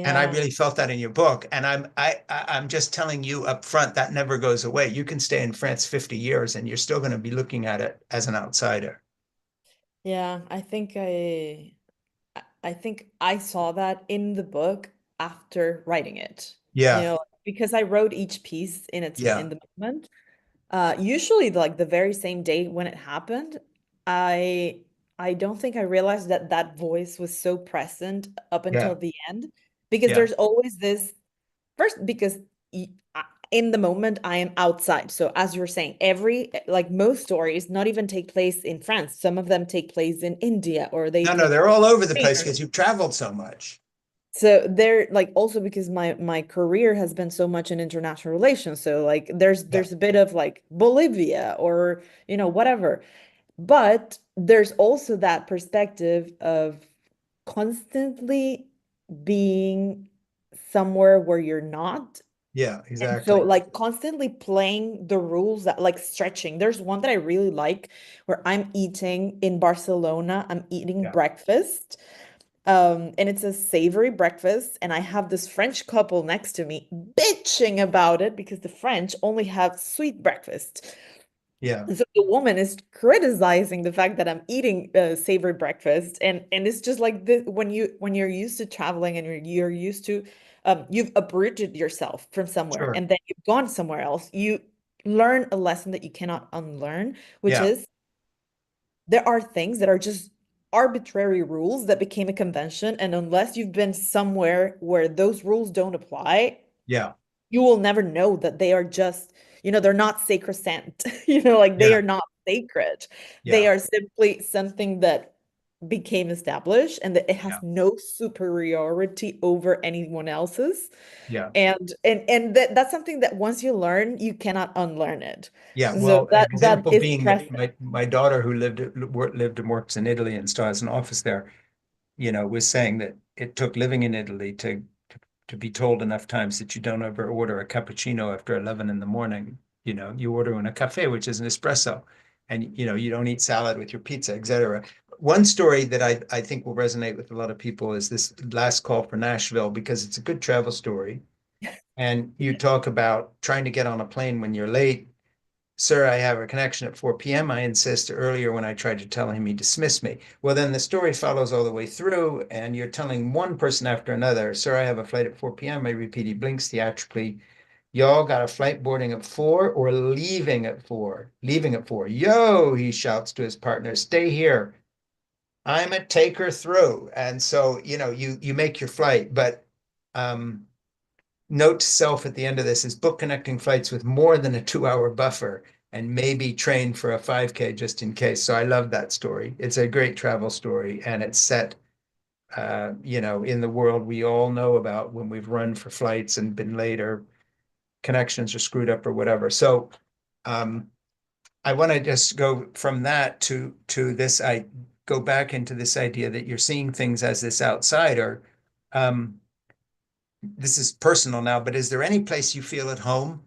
And I Yeah. really felt that in your book. And I'm just telling you up front that never goes away. You can stay in France 50 years and you're still going to be looking at it as an outsider. Yeah, I think I saw that in the book after writing it. You Yeah, know, because I wrote each piece in yeah, the moment. Usually like the very same day when it happened, I I don't think I realized that that voice was so present up yeah, until the end because yeah, there's always this first because in the moment I am outside. So as you're saying, every like most stories not even take place in France. Some of them take place in India or they no, no, take they're place all over the in Spain place or because you've traveled so much. so they're like also because my career has been so much in international relations. So like Yeah, there's a bit of like Bolivia or whatever. But there's also that perspective of constantly being somewhere where you're not. yeah, And so exactly. like constantly playing the rules that like stretching. There's one that I really like where I'm eating in Barcelona. I'm eating Yeah, breakfast. And it's a savory breakfast, and I have this French couple next to me bitching about it because the French only have sweet breakfast. yeah, And so the woman is criticizing the fact that I'm eating savory breakfast, and it's just like this when you're used to traveling and you're used to you've uprooted yourself from somewhere sure. and then you've gone somewhere else, you learn a lesson that you cannot unlearn, which Yeah, is there are things that are just arbitrary rules that became a convention, and unless you've been somewhere where those rules don't apply, yeah, you will never know that they are just, they're not sacrosanct. Like they yeah, are not sacred. They yeah, are simply something that became established and that it has yeah, no superiority over anyone else's. yeah. And that's something that once you learn, you cannot unlearn it. Yeah, So well, an that example is being that present. my daughter who lived and works in Italy and still has an office there, was saying that it took living in Italy to be told enough times that you don't ever order a cappuccino after 11 in the morning. You order in a cafe, which is an espresso, and you don't eat salad with your pizza, etc. One story that I think will resonate with a lot of people is this last call for Nashville because it's a good travel story. And you talk about trying to get on a plane when you're late. Sir, I have a connection at 4 p.m. I insist. Earlier, when I tried to tell him, he dismissed me. Well, then the story follows all the way through, and you're telling one person after another, Sir, I have a flight at 4 p.m. I repeat, he blinks theatrically. Y'all got a flight boarding at 4 or leaving at 4? Leaving at 4. Yo, he shouts to his partner, stay here. I'm a taker through. And so, you make your flight, but um, note to self at the end of this is book connecting flights with more than a 2 hour buffer and maybe train for a 5K just in case. So I love that story. It's a great travel story and it's set, in the world we all know about when we've run for flights and been late or connections are screwed up or whatever. So um, I want to just go from that to this. I go back into this idea that you're seeing things as this outsider. Um, this is personal now, but is there any place you feel at home?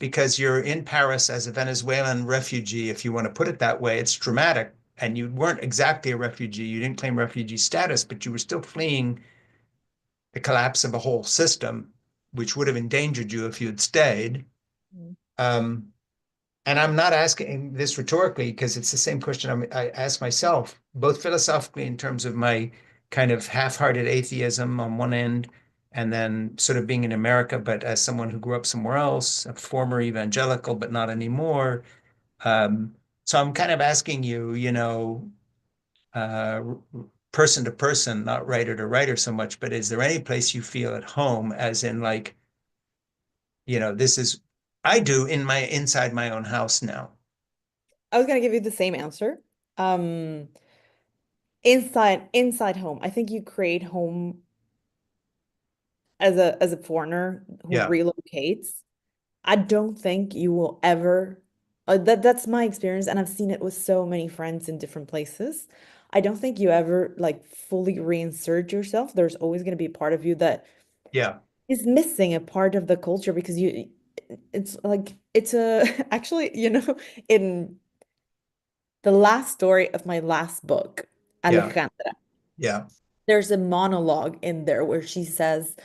Because you're in Paris as a Venezuelan refugee, if you want to put it that way. It's dramatic. And you weren't exactly a refugee. You didn't claim refugee status, but you were still fleeing the collapse of a whole system, which would have endangered you if you had stayed. Um, and I'm not asking this rhetorically because it's the same question I ask myself, both philosophically in terms of my kind of half-hearted atheism on one end, and then sort of being in America, but as someone who grew up somewhere else, a former evangelical, but not anymore. Um, so I'm kind of asking you, uh, person to person, not writer to writer so much, but is there any place you feel at home, as in like, this is I do in my inside my own house now. I was gonna give you the same answer. Um, inside home. I think you create home as a foreigner who Yeah. relocates. I don't think you will ever. That's my experience, and I've seen it with so many friends in different places. I don't think you ever like fully reinsert yourself. There's always going to be a part of you that Yeah, is missing a part of the culture because it's like it's a actually, in the last story of my last book, yeah, Alejandra, yeah. there's a monologue in there where she says,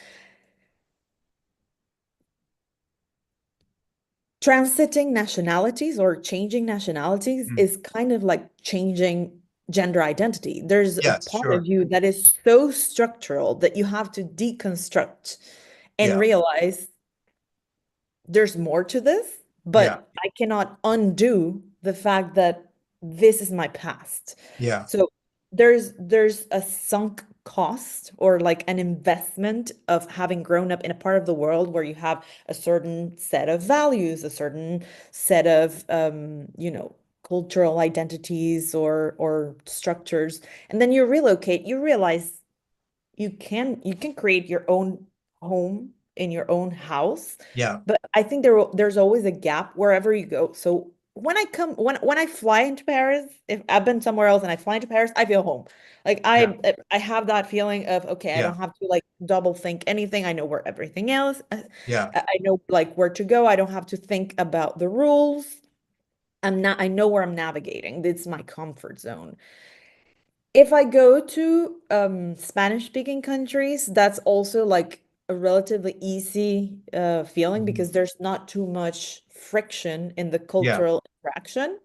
transiting nationalities or changing nationalities Mm. is kind of like changing gender identity. There's a Yes, part of sure. you that is so structural that you have to deconstruct and Yeah, realize there's more to this, yeah, but I cannot undo the fact that this is my past. yeah, So there's a sunk cost or like an investment of having grown up in a part of the world where you have a certain set of values, a certain set of cultural identities or structures, and then you relocate, you realize you can create your own home in your own house, yeah, but I think there's always a gap wherever you go. So when I fly into Paris, if I've been somewhere else and I fly into Paris, I feel home. Like yeah, I have that feeling of, okay, I yeah, don't have to like double think anything. I know where everything else. yeah, I know like where to go. I don't have to think about the rules. I know where I'm navigating. It's my comfort zone. If I go to Spanish speaking countries, that's also like a relatively easy feeling mhm, because there's not too much friction in the yeah. cultural interaction.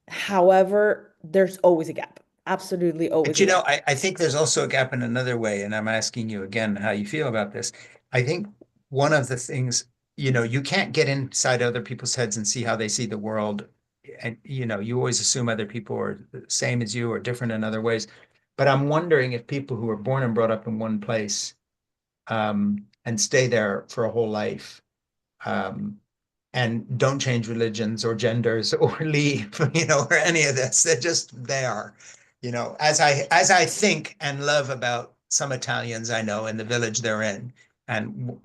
However, there's always a gap. Absolutely always But a you know, gap. I think there's also a gap in another way, and I'm asking you again how you feel about this. I think one of the things, you can't get inside other people's heads and see how they see the world. And, you always assume other people are the same as you or different in other ways. But I'm wondering if people who are born and brought up in one place, and stay there for a whole life, um, and don't change religions or genders or leave, or any of this. They're just there. As I think and love about some Italians I know in the village they're in, and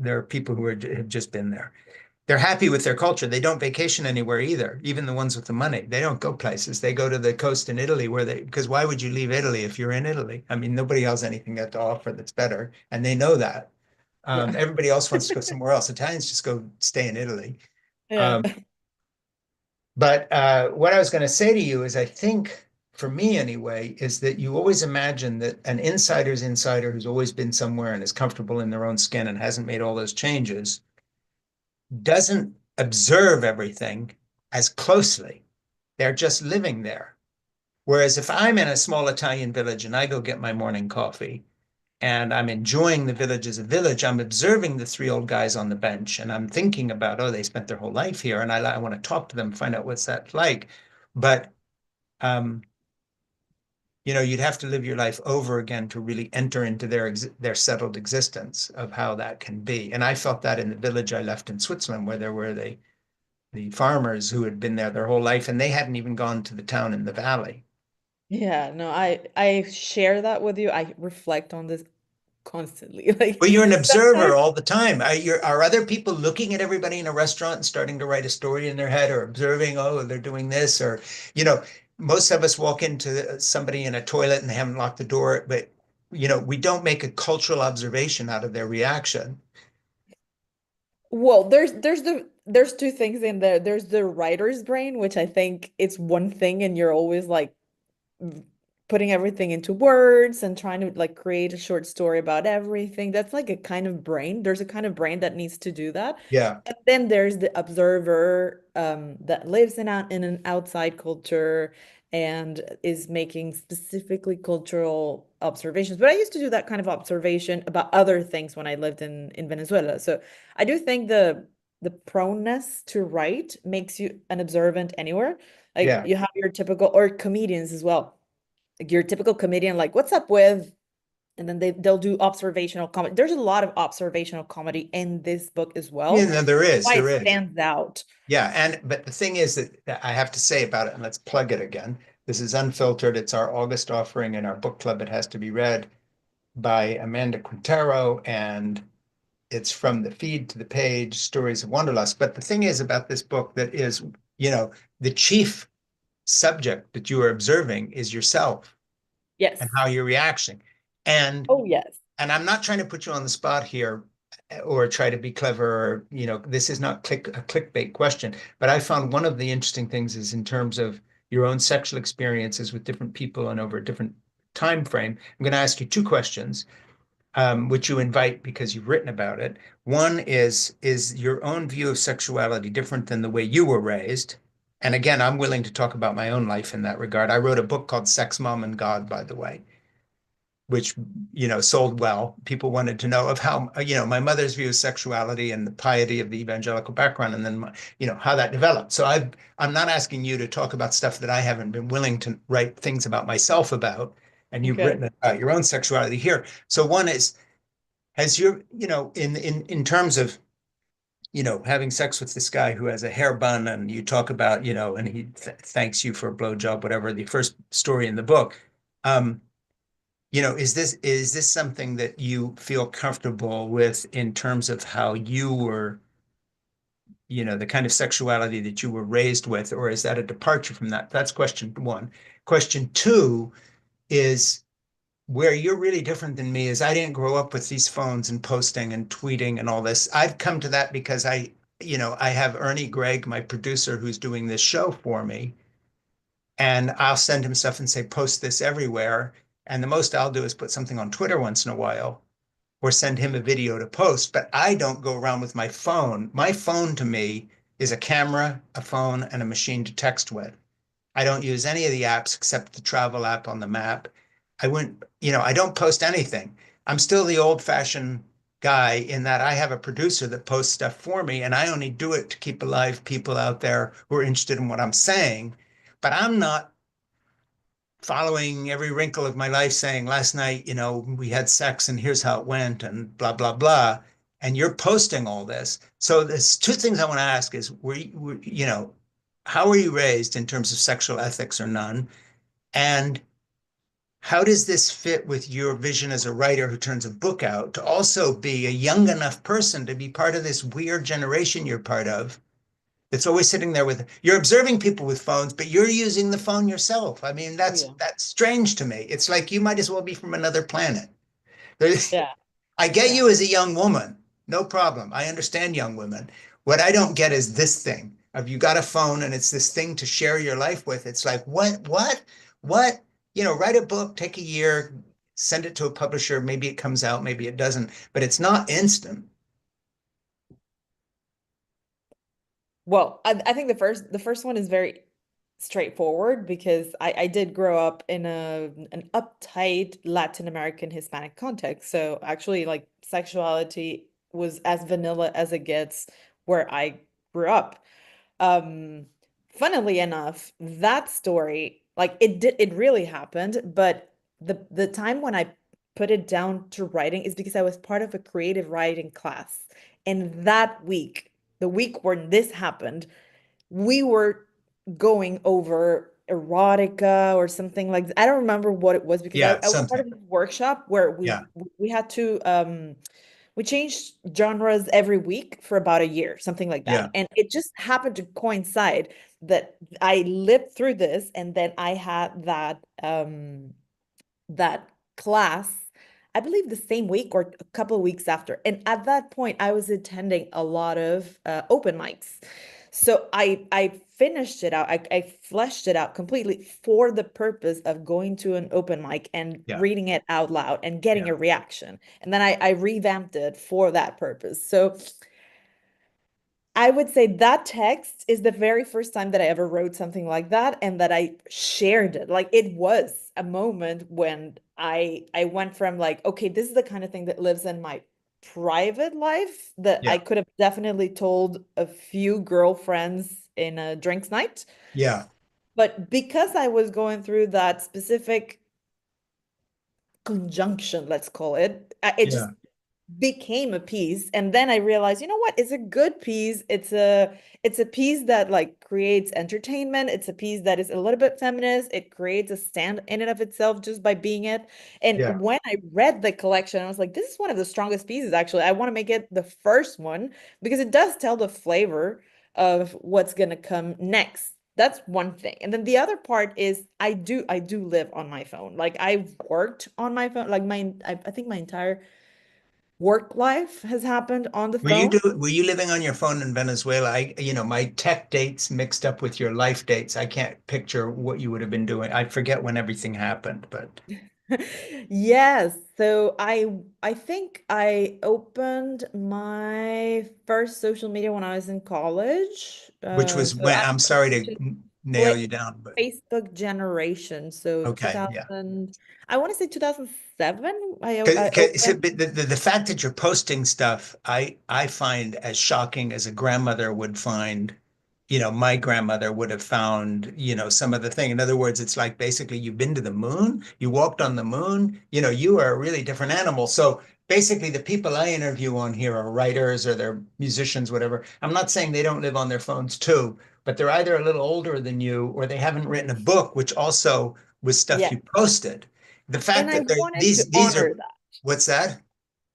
there are people who have just been there. They're happy with their culture. They don't vacation anywhere either. Even the ones with the money, they don't go places. They go to the coast in Italy because why would you leave Italy if you're in Italy? I mean, nobody has anything to offer that's better, and they know that. Yeah. Everybody else wants to go somewhere else. Italians just go stay in Italy. Yeah. Um, but what I was going to say to you is, I think for me anyway, is that you always imagine that an insider's insider who's always been somewhere and is comfortable in their own skin and hasn't made all those changes doesn't observe everything as closely. They're just living there. Whereas if I'm in a small Italian village and I go get my morning coffee, and I'm enjoying the village as a village. I'm observing the three old guys on the bench, and I'm thinking about, oh, they spent their whole life here, and I want to talk to them, find out what's that like. But um, you'd have to live your life over again to really enter into their settled existence of how that can be. And I felt that in the village I left in Switzerland, where there were the farmers who had been there their whole life, and they hadn't even gone to the town in the valley. Yeah, no, I share that with you. I reflect on this constantly. Like But you're an observer sometimes. all the time. Are other people looking at everybody in a restaurant and starting to write a story in their head or observing, oh, they're doing this? Or, you know, most of us walk into somebody in a toilet and they haven't locked the door, but, we don't make a cultural observation out of their reaction. Well, there's two things in there. There's the writer's brain, which I think it's one thing, and you're always like putting everything into words and trying to like create a short story about everything. That's like a kind of brain. There's a kind of brain that needs to do that. Yeah. And then there's the observer that lives in an outside culture and is making specifically cultural observations. But I used to do that kind of observation about other things when I lived in Venezuela. So I do think the proneness to write makes you an observant anywhere. Like Yeah. you have your typical or comedians as well, like your typical comedian, like, what's up with, and then they'll do observational comedy. There's a lot of observational comedy in this book as Yeah, well. no, there is, Why it there is. stands out. Yeah. But the thing is that I have to say about it, and let's plug it again. This is Unfiltered. It's our August offering in our book club. It has to be read by Amanda Quintero and it's from the feed to the page, stories of wanderlust. But the thing is about this book that is, you know, the chief subject that you are observing is yourself Yes. and how you're reacting. And Oh, yes. and I'm not trying to put you on the spot here or try to be clever or, this is not a clickbait question, but I found one of the interesting things is in terms of your own sexual experiences with different people and over a different time frame. I'm going to ask you two questions, which you invite because you've written about it. One is your own view of sexuality different than the way you were raised? And again, I'm willing to talk about my own life in that regard. I wrote a book called Sex, Mom, and God, by the way, which sold well. People wanted to know of how my mother's view of sexuality and the piety of the evangelical background, and then how that developed. So I'm not asking you to talk about stuff that I haven't been willing to write things about myself about, and you've Okay. written about your own sexuality here. So one is, has your in terms of having sex with this guy who has a hair bun, and you talk about and he thanks you for a blowjob, whatever the first story in the book. Um, is this something that you feel comfortable with in terms of how you were, the kind of sexuality that you were raised with, or is that a departure from that? That's question one. Question two is where you're really different than me is I didn't grow up with these phones and posting and tweeting and all this. I've come to that because I have Ernie Gregg, my producer, who's doing this show for me, and I'll send him stuff and say, post this everywhere. And the most I'll do is put something on Twitter once in a while or send him a video to post. But I don't go around with my phone. My phone to me is a camera, a phone, and a machine to text with. I don't use any of the apps except the travel app on the map. I don't post anything. I'm still the old fashioned guy in that I have a producer that posts stuff for me, and I only do it to keep alive people out there who are interested in what I'm saying. But I'm not following every wrinkle of my life saying last night, we had sex and here's how it went and blah, blah, blah. And you're posting all this. So there's two things I want to ask is how were you raised in terms of sexual ethics or none? And how does this fit with your vision as a writer who turns a book out to also be a young enough person to be part of this weird generation you're part of it's always sitting there with you're observing people with phones, but you're using the phone yourself. I mean, Oh, that's yeah. that's strange to me. It's like you might as well be from another planet. Yeah. I get Yeah. you as a young woman, no problem. I understand young women. What I don't get is this thing of you got a phone and it's this thing to share your life with. It's like, what? Write a book, take a year, send it to a publisher. Maybe it comes out, maybe it doesn't, but it's not instant. Well, I think the first one is very straightforward because I did grow up in an uptight Latin American Hispanic context. So actually like sexuality was as vanilla as it gets where I grew up. Um, Funnily enough, that story, like it really happened, but the time when I put it down to writing is because I was part of a creative writing class. And that week, the week when this happened, we were going over erotica or something like that. I don't remember what it was because I, Yeah, I was part something. of this workshop where Yeah, we had to we changed genres every week for about a year, something like yeah, that. And it just happened to coincide that I lived through this and then I had that class, I believe the same week or a couple of weeks after. And at that point, I was attending a lot of open mics. So I finished it out. I fleshed it out completely for the purpose of going to an open mic and yeah, reading it out loud and getting yeah, a reaction. And then I revamped it for that purpose. So I would say that text is the very first time that I ever wrote something like that and that I shared it. Like it was a moment when I went from like, okay, this is the kind of thing that lives in my private life that yeah, I could have definitely told a few girlfriends in a drinks night. yeah, But because I was going through that specific conjunction, let's call it, it just yeah. became a piece, and then I realized, you know what, it's a good piece. It's a piece that like creates entertainment. It's a piece that is a little bit feminist. It creates a stand in and of itself just by being it. And Yeah. when I read the collection, I was like, this is one of the strongest pieces. Actually, I want to make it the first one because it does tell the flavor of what's gonna come next. That's one thing. And then the other part is I do live on my phone. Like I've worked on my phone. Like I think my entire work life has happened on the phone. Were you living on your phone in Venezuela? My tech dates mixed up with your life dates. I can't picture what you would have been doing. I forget when everything happened, but Yes. So I think I opened my first social media when I was in college. which was So when, I'm sorry to just nail play you down, but Facebook generation. So okay, yeah. 2000, I want to say 2007. I 'Cause opened. the fact that you're posting stuff, I find as shocking as a grandmother would find, my grandmother would have found, some of the thing. In other words, it's like basically you've been to the moon, you walked on the moon, you are a really different animal. So basically the people I interview on here are writers or they're musicians, whatever. I'm not saying they don't live on their phones too, but they're either a little older than you or they haven't written a book, which also was stuff Yeah. you posted. The And fact I that wanted to these honor are that. what's that?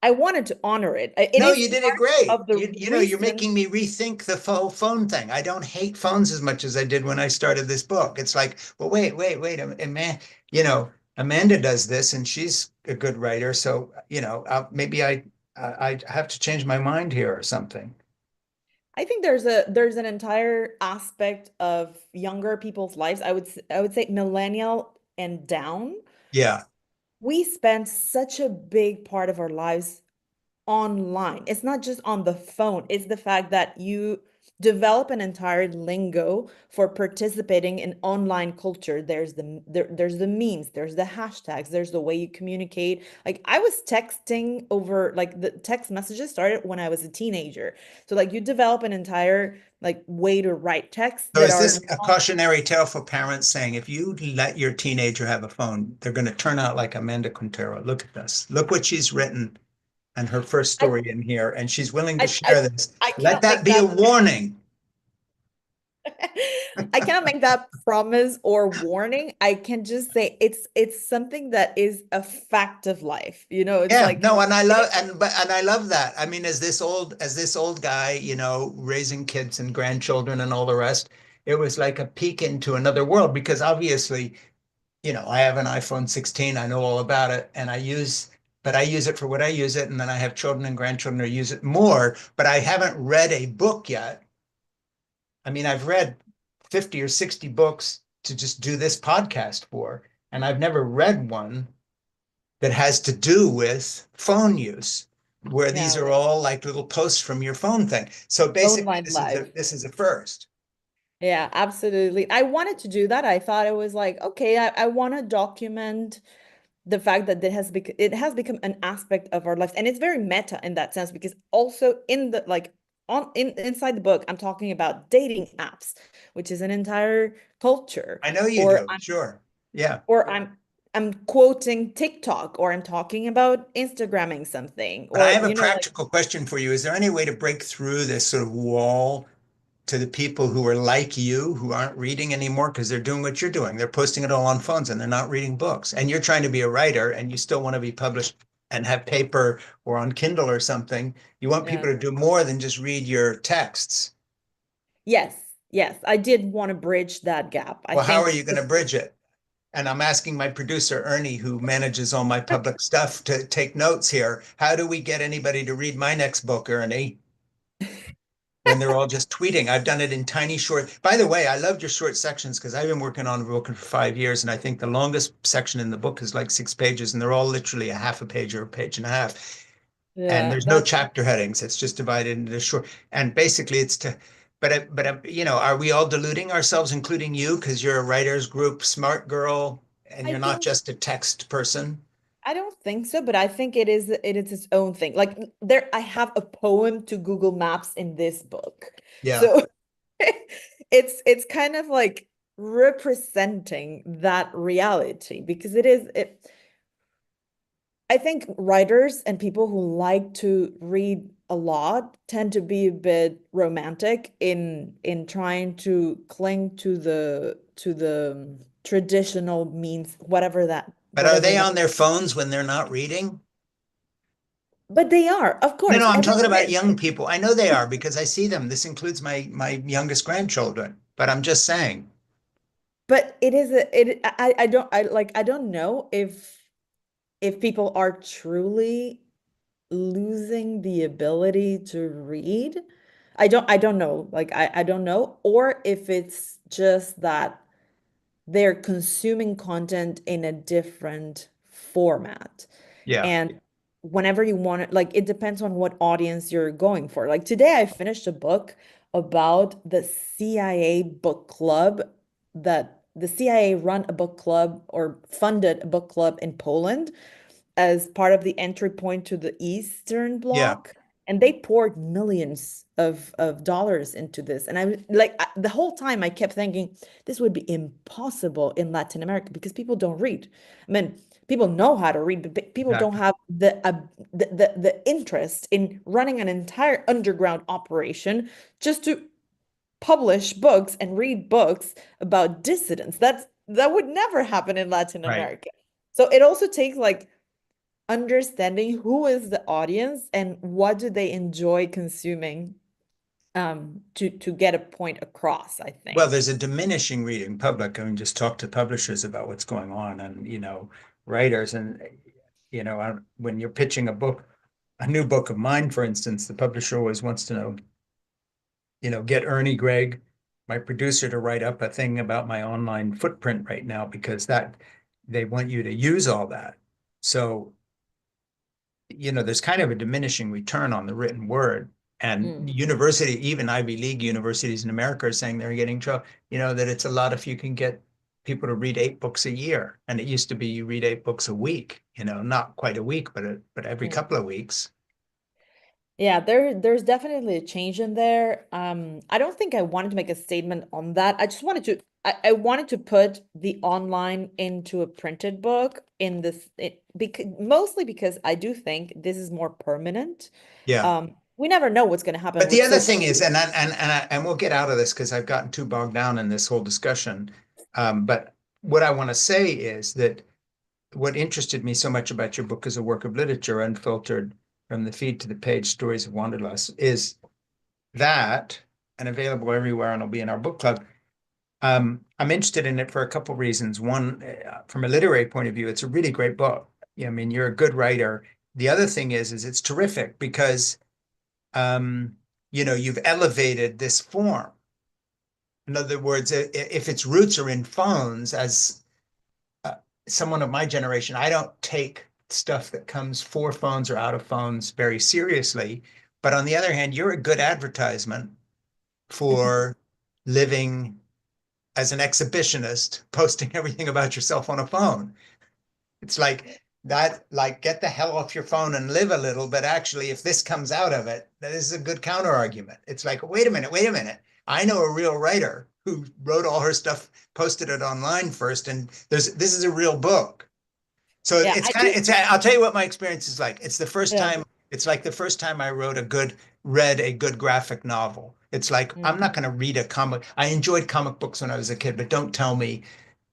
I wanted to honor it. It No, is you did it part great. of the You're reason. making me rethink the phone thing. I don't hate phones as much as I did when I started this book. It's like, well, wait, man, Amanda does this and she's a good writer. So, maybe I have to change my mind here or something. I think there's an entire aspect of younger people's lives. I would say millennial and down. Yeah. We spend such a big part of our lives online. It's not just on the phone. It's the fact that you develop an entire lingo for participating in online culture. There's the memes, there's the hashtags, there's the way you communicate. Like I was texting over like the text messages started when I was a teenager. So like you develop an entire like way to write texts So that is are this a not. cautionary tale for parents saying if you let your teenager have a phone, they're going to turn out like Amanda Quintero? Look at this. Look what she's written and her first I story in here, and she's willing to I share I, this. I Let cannot that make be a that warning. I cannot make that promise or warning. I can just say it's something that is a fact of life. You know, it's Yeah, like no, and I love that. I mean, as this old guy, raising kids and grandchildren and all the rest, it was like a peek into another world because obviously, I have an iPhone 16, I know all about it, and but I use it for what I use it, and then I have children and grandchildren who use it more, but I haven't read a book yet. I mean, I've read 50 or 60 books to just do this podcast for, and I've never read one that has to do with phone use, where these yeah, are all like little posts from your phone thing. So basically, online life. this is a first. Yeah, absolutely. I wanted to do that. I thought it was like, okay, I want to document the fact that it has become an aspect of our lives. And it's very meta in that sense because also in the like on in inside the book, I'm talking about dating apps, which is an entire culture, I know you or do. Sure. Yeah. I'm quoting TikTok, or I'm talking about Instagramming something, But I or have a practical question for you. Is there any way to break through this sort of wall to the people who are like you, who aren't reading anymore because they're doing what you're doing? They're posting it all on phones and they're not reading books. And you're trying to be a writer and you still want to be published and have paper or on Kindle or something. You want yeah. people to do more than just read your texts. Yes, yes, I did want to bridge that gap. I Well, how are think you going to bridge it? And I'm asking my producer, Ernie, who manages all my public stuff, to take notes here. How do we get anybody to read my next book, Ernie, when they're all just tweeting? I've done it in tiny short. By the way, I loved your short sections because I've been working on a book for 5 years, and I think the longest section in the book is like 6 pages, and they're all literally a half a page or a page and a half. And yeah, there's no that's chapter headings. It's just divided into short. And basically, it's to, are we all deluding ourselves, including you, because you're a writers group, smart girl, and I you're not think just a text person? I don't think so, but I think it is its own thing. Like there I have a poem to Google Maps in this book. Yeah. So it's kind of like representing that reality because I think writers and people who like to read a lot tend to be a bit romantic in trying to cling to the traditional means, But are whatever they that. on their phones when they're not reading? But they are, of No, no, course, I'm talking everyone about is. young people. I know they are because I see them. This includes my youngest grandchildren. But I'm just saying, But it is I don't know if people are truly losing the ability to read. I don't know. I don't know. Or if it's just that they're consuming content in a different format. yeah, And whenever you want it, like it depends on what audience you're going for. Like today, I finished a book about the CIA book club, that the CIA run a book club or funded a book club in Poland as part of the entry point to the Eastern yeah, Bloc. And they poured millions of dollars into this. And the whole time I kept thinking this would be impossible in Latin America because people don't read. I mean, people know how to read, but people don't exactly. have the interest in running an entire underground operation just to publish books and read books about dissidents. That would never happen in Latin Right. America. So it also takes like understanding who is the audience and what do they enjoy consuming to get a point across, I Well, think. there's a diminishing reading public. I mean, just talk to publishers about what's going on and, writers and, when you're pitching a new book of mine, for instance, the publisher always wants to know, get Ernie Gregg, my producer, to write up a thing about my online footprint right now because that they want you to use all that. So, there's kind of a diminishing return on the written word. And Mm. university, even Ivy League universities in America are saying they're getting trouble, that it's a lot if you can get people to read 8 books a year. And it used to be you read 8 books a week, not quite a week, but every Mm. couple of weeks. Yeah, there's definitely a change in there. I don't think I wanted to make a statement on that. I just wanted to I wanted to put the online into a printed book in because mostly because I do think this is more permanent. Yeah. We never know what's going to happen But the with other social thing is, media. and we'll get out of this because I've gotten too bogged down in this whole discussion. But what I want to say is that what interested me so much about your book as a work of literature, Unfiltered, from the feed to the page, Stories of Wanderlust, is that, and available everywhere, and it'll be in our book club. I'm interested in it for a couple of reasons. One, from a literary point of view, it's a really great book. Yeah, I mean, you're a good writer. The other thing is it's terrific because um, you've elevated this form. In other words, if its roots are in phones, as uh, someone of my generation, I don't take stuff that comes for phones or out of phones very seriously. But on the other hand, you're a good advertisement for living as an exhibitionist, posting everything about yourself on a phone. It's like that, like, get the hell off your phone and live a little. But actually, if this comes out of it, that is a good counter argument. It's like, wait a minute, wait a minute. I know a real writer who wrote all her stuff, posted it online first, and this is a real book. So Yeah, it's I kind of do. it's I'll tell you what my experience is like. Yeah. It's like the first time I read a good graphic novel. It's like I'm Mm. not going to read a comic. I enjoyed comic books when I was a kid, but don't tell me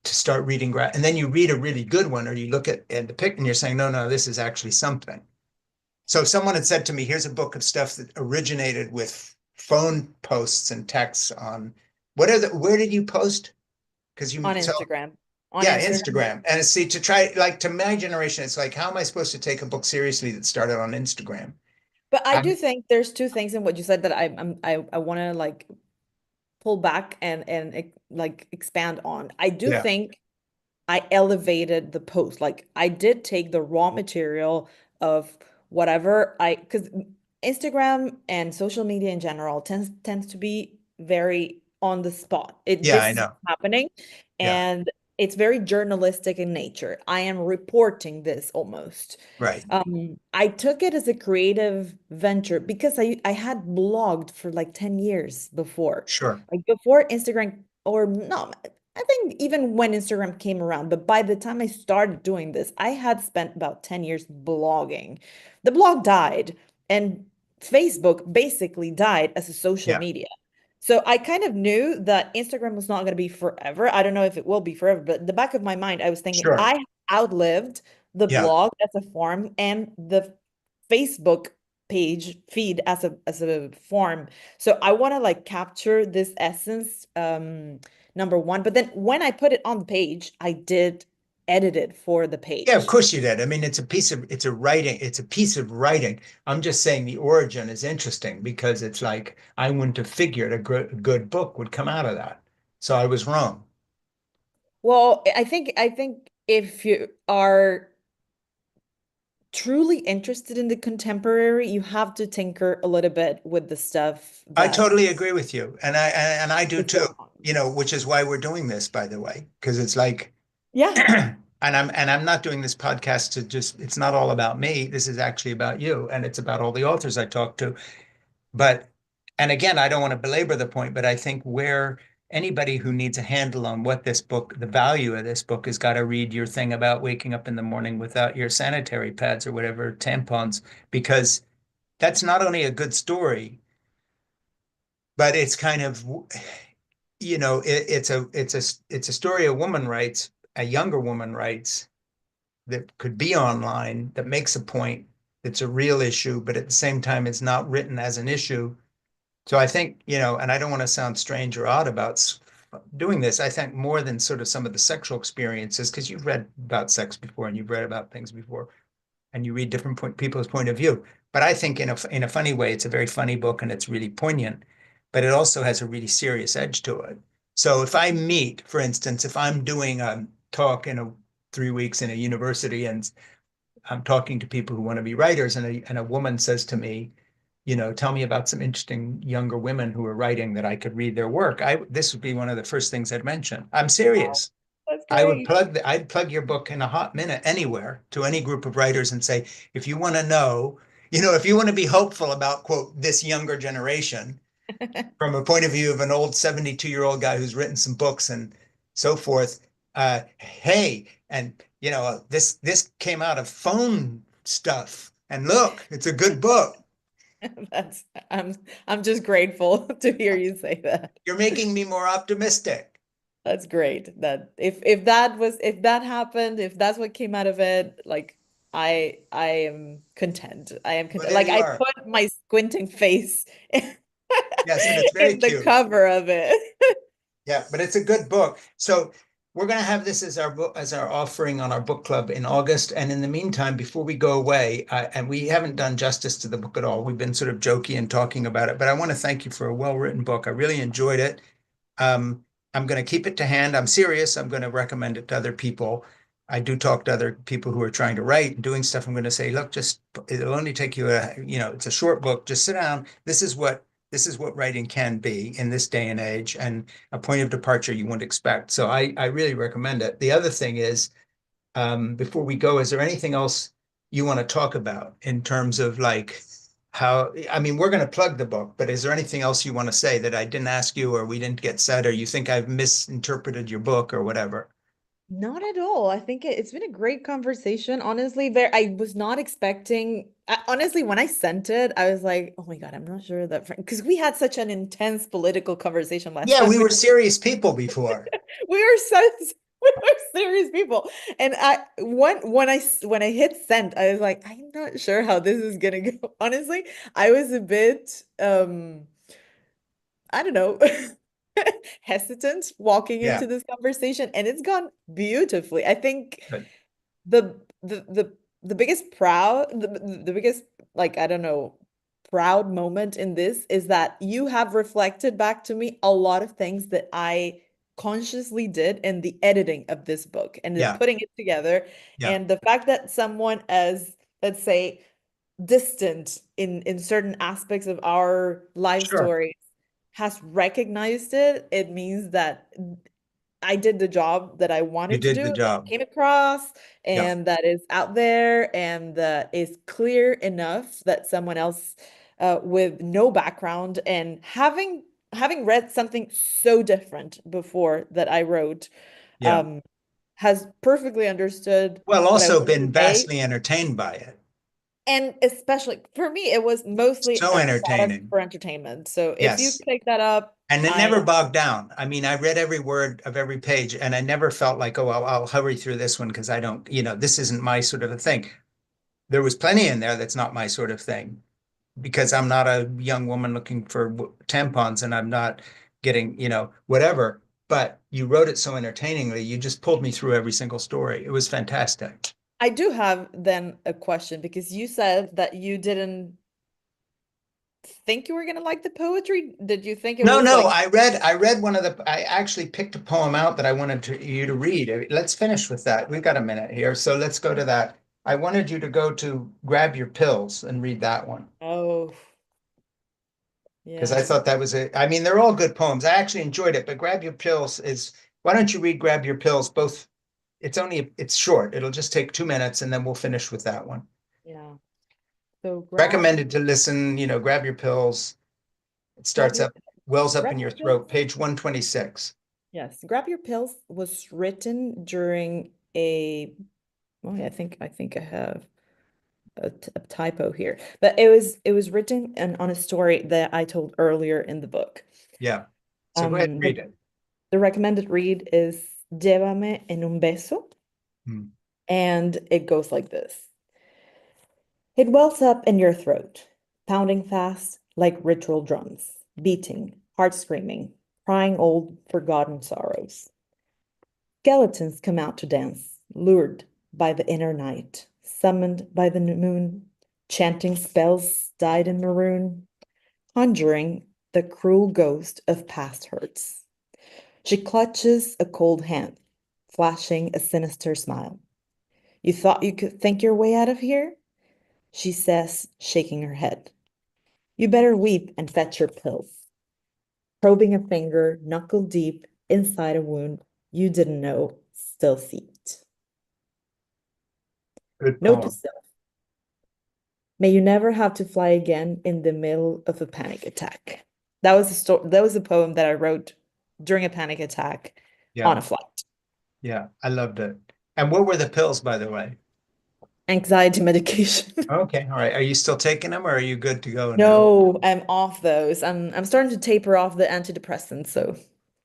to start reading and then you read a really good one or you look at the pic and you're saying, no, no, this is actually something. So if someone had said to me, here's a book of stuff that originated with phone posts and texts on where did you post? Because you On tell Instagram. On yeah, Instagram. Instagram. And see, to try, like, to my generation, it's like, how am I supposed to take a book seriously that started on Instagram? But I I'm, do think there's two things in what you said that I want to like pull back and like expand on. I do yeah, think I elevated the post. Like I did take the raw material of whatever because Instagram and social media in general tends to be very on the spot. yeah, This I is know. happening, Yeah, and it's very journalistic in nature. I am reporting this almost. right. I took it as a creative venture because I had blogged for like 10 years before. Sure. Like before Instagram or no, I think even when Instagram came around, but by the time I started doing this, I had spent about 10 years blogging. The blog died, and Facebook basically died as a social Yeah, media. So I kind of knew that Instagram was not going to be forever. I don't know if it will be forever, but in the back of my mind, I was thinking sure. I outlived the Yeah. blog as a form and the Facebook page feed as a form. So I want to like capture this essence, number one. But then when I put it on the page, I did edit it for the Yeah, of page. course you did. I mean, it's a piece of writing. I'm just saying the origin is interesting because it's like I wouldn't have figured a good book would come out of that. So I was wrong. Well, I think if you are truly interested in the contemporary, you have to tinker a little bit with the stuff I that totally agree with you. And I do is too, going on. which is why we're doing this, by the way, because it's like Yeah. and I'm not doing this podcast to just it's not all about me. This is actually about you and it's about all the authors I talk to. But, and again, I don't want to belabor the point, but I think where anybody who needs a handle on what this book, the value of this book, has got to read your thing about waking up in the morning without your sanitary pads or whatever, tampons, because that's not only a good story, but it's kind of, it's a story a woman writes, a younger woman writes that could be online that makes a point that's a real issue, but at the same time, it's not written as an issue. So I think, and I don't want to sound strange or odd about doing this. I think more than sort of some of the sexual experiences, because you've read about sex before and you've read about things before, and you read different people's point of view. But I think in a funny way, it's a very funny book and it's really poignant, but it also has a really serious edge to it. So if I meet, for instance, if I'm doing a talk in 3 weeks in a university and I'm talking to people who want to be writers, and a woman says to me, tell me about some interesting younger women who are writing that I could read their work. This would be one of the first things I'd mention. I'm Wow. serious. That's great. I'd plug your book in a hot minute anywhere to any group of writers and say, if you want to know, if you want to be hopeful about, quote, this younger generation from a point of view of an old 72-year-old guy who's written some books and so forth, hey, and this came out of phone stuff. And look, it's a good book. That's I'm just grateful to hear you say that. You're making me more optimistic. That's great. That if that was if that happened, if that's what came out of it, like I am content. I am Well, content. there Like you I are. put my squinting face in Yes, and it's very the cute. cover of it. Yeah, but it's a good book. So we're going to have this as our book, as our offering on our book club in August. And in the meantime, before we go away, and we haven't done justice to the book at all, we've been sort of jokey and talking about it. But I want to thank you for a well-written book. I really enjoyed it. Um, I'm going to keep it to hand. I'm serious. I'm going to recommend it to other people. I do talk to other people who are trying to write and doing stuff. I'm going to say, look, just it'll only take you it's a short book. Just sit down. This is what writing can be in this day and age, and a point of departure you wouldn't expect. So I really recommend it. The other thing is, before we go, is there anything else you want to talk about in terms of like how, I mean, we're going to plug the book, but is there anything else you want to say that I didn't ask you or we didn't get said, or you think I've misinterpreted your book or whatever? Not at all. I think it's been a great conversation. Honestly, there I was not expecting. Honestly, when I sent it, I was like, "Oh my God, I'm not sure that," because we had such an intense political conversation last Yeah, time. we were serious people before. We were such we were serious people. And when I hit send, I was like, I'm not sure how this is gonna go. Honestly, I was a bit I don't know, hesitant walking Yeah, into this conversation, and it's gone beautifully. I think but the the the the biggest the biggest, like, I don't know, proud moment in this is that you have reflected back to me a lot of things that I consciously did in the editing of this book and the yeah, putting it together, yeah, and the fact that someone as, let's say, distant in certain aspects of our life sure. stories has recognized it. It means that I did the job that I You wanted to did do, the that job. came across, Yeah, and that is out there, and that is clear enough that someone else with no background and having having read something so different before that I wrote, Yeah. um, has perfectly understood Well, what I also wanted to been say. vastly entertained by it. And especially for me, it was mostly So a product entertaining. for entertainment. So if you Yes. pick that up, And it I never bogged down. I mean, I read every word of every page and I never felt like, oh, I'll hurry through this one because I don't, this isn't my sort of a thing. There was plenty in there that's not my sort of thing because I'm not a young woman looking for tampons and I'm not getting, whatever. But you wrote it so entertainingly. You just pulled me through every single story. It was fantastic. I do have then a question because you said that you didn't think you were gonna like the poetry. Did you think it No, was no, like, I read I actually picked a poem out that I wanted you to read. Let's finish with that. We've got a minute here, so let's go to that. I wanted you to go to Grab Your Pills and read that one oh, because I yeah, thought that was I mean, they're all good poems. I actually enjoyed it, but Grab Your Pills is, why don't you read Grab Your Pills? Both, it's short. It'll just take 2 minutes and then we'll finish with that one. yeah. So Recommended to listen, Grab Your Pills. It grab starts your up, wells up grab in your your pills. throat, page 126. Yes, grab your pills was written during a. Oh, yeah, I think I have a typo here, but it was written on a story that I told earlier in the book. Yeah. So go ahead and Um, read the, it. the recommended read is Llévame en un beso, Hmm. and it goes like this. It wells up in your throat, pounding fast like ritual drums, beating, heart screaming, crying old forgotten sorrows. Skeletons come out to dance, lured by the inner night, summoned by the moon, chanting spells dyed in maroon, conjuring the cruel ghost of past hurts. She clutches a cold hand, flashing a sinister smile. You thought you could think your way out of here? She says, shaking her head. You better weep and fetch your pills. Probing a finger knuckle deep inside a wound you didn't know still seeped. Good Note to poem. self. May you never have to fly again in the middle of a panic attack. That was a poem that I wrote during a panic attack on Yeah. a flight. Yeah. I loved it. And what were the pills, by the way? Anxiety medication. Okay. All right. Are you still taking them or are you good to go now? No, I'm off those. I'm starting to taper off the antidepressants, so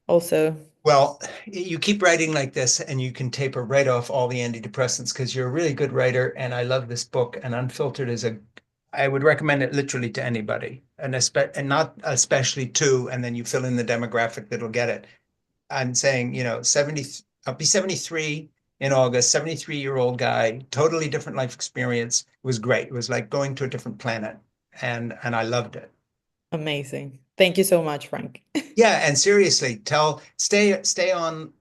also Well, you keep writing like this and you can taper right off all the antidepressants because you're a really good writer. And I love this book. And Unfiltered I would recommend it literally to anybody and not especially to, and then you fill in the demographic that'll get it. I'm saying, 70, I'll be 73 in August, 73-year-old guy, totally different life experience. It was great. It was like going to a different planet. And I loved it. amazing. Thank you so much, Frank. Yeah, and seriously, stay on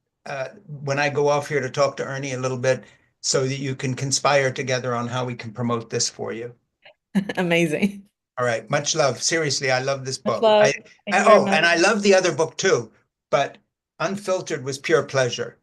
when I go off here to talk to Ernie a little bit so that you can conspire together on how we can promote this for you. Amazing. All right, much love. Seriously, I love this Much book. love. Thank you very Oh, much. and I love the other book too, but Unfiltered was pure pleasure.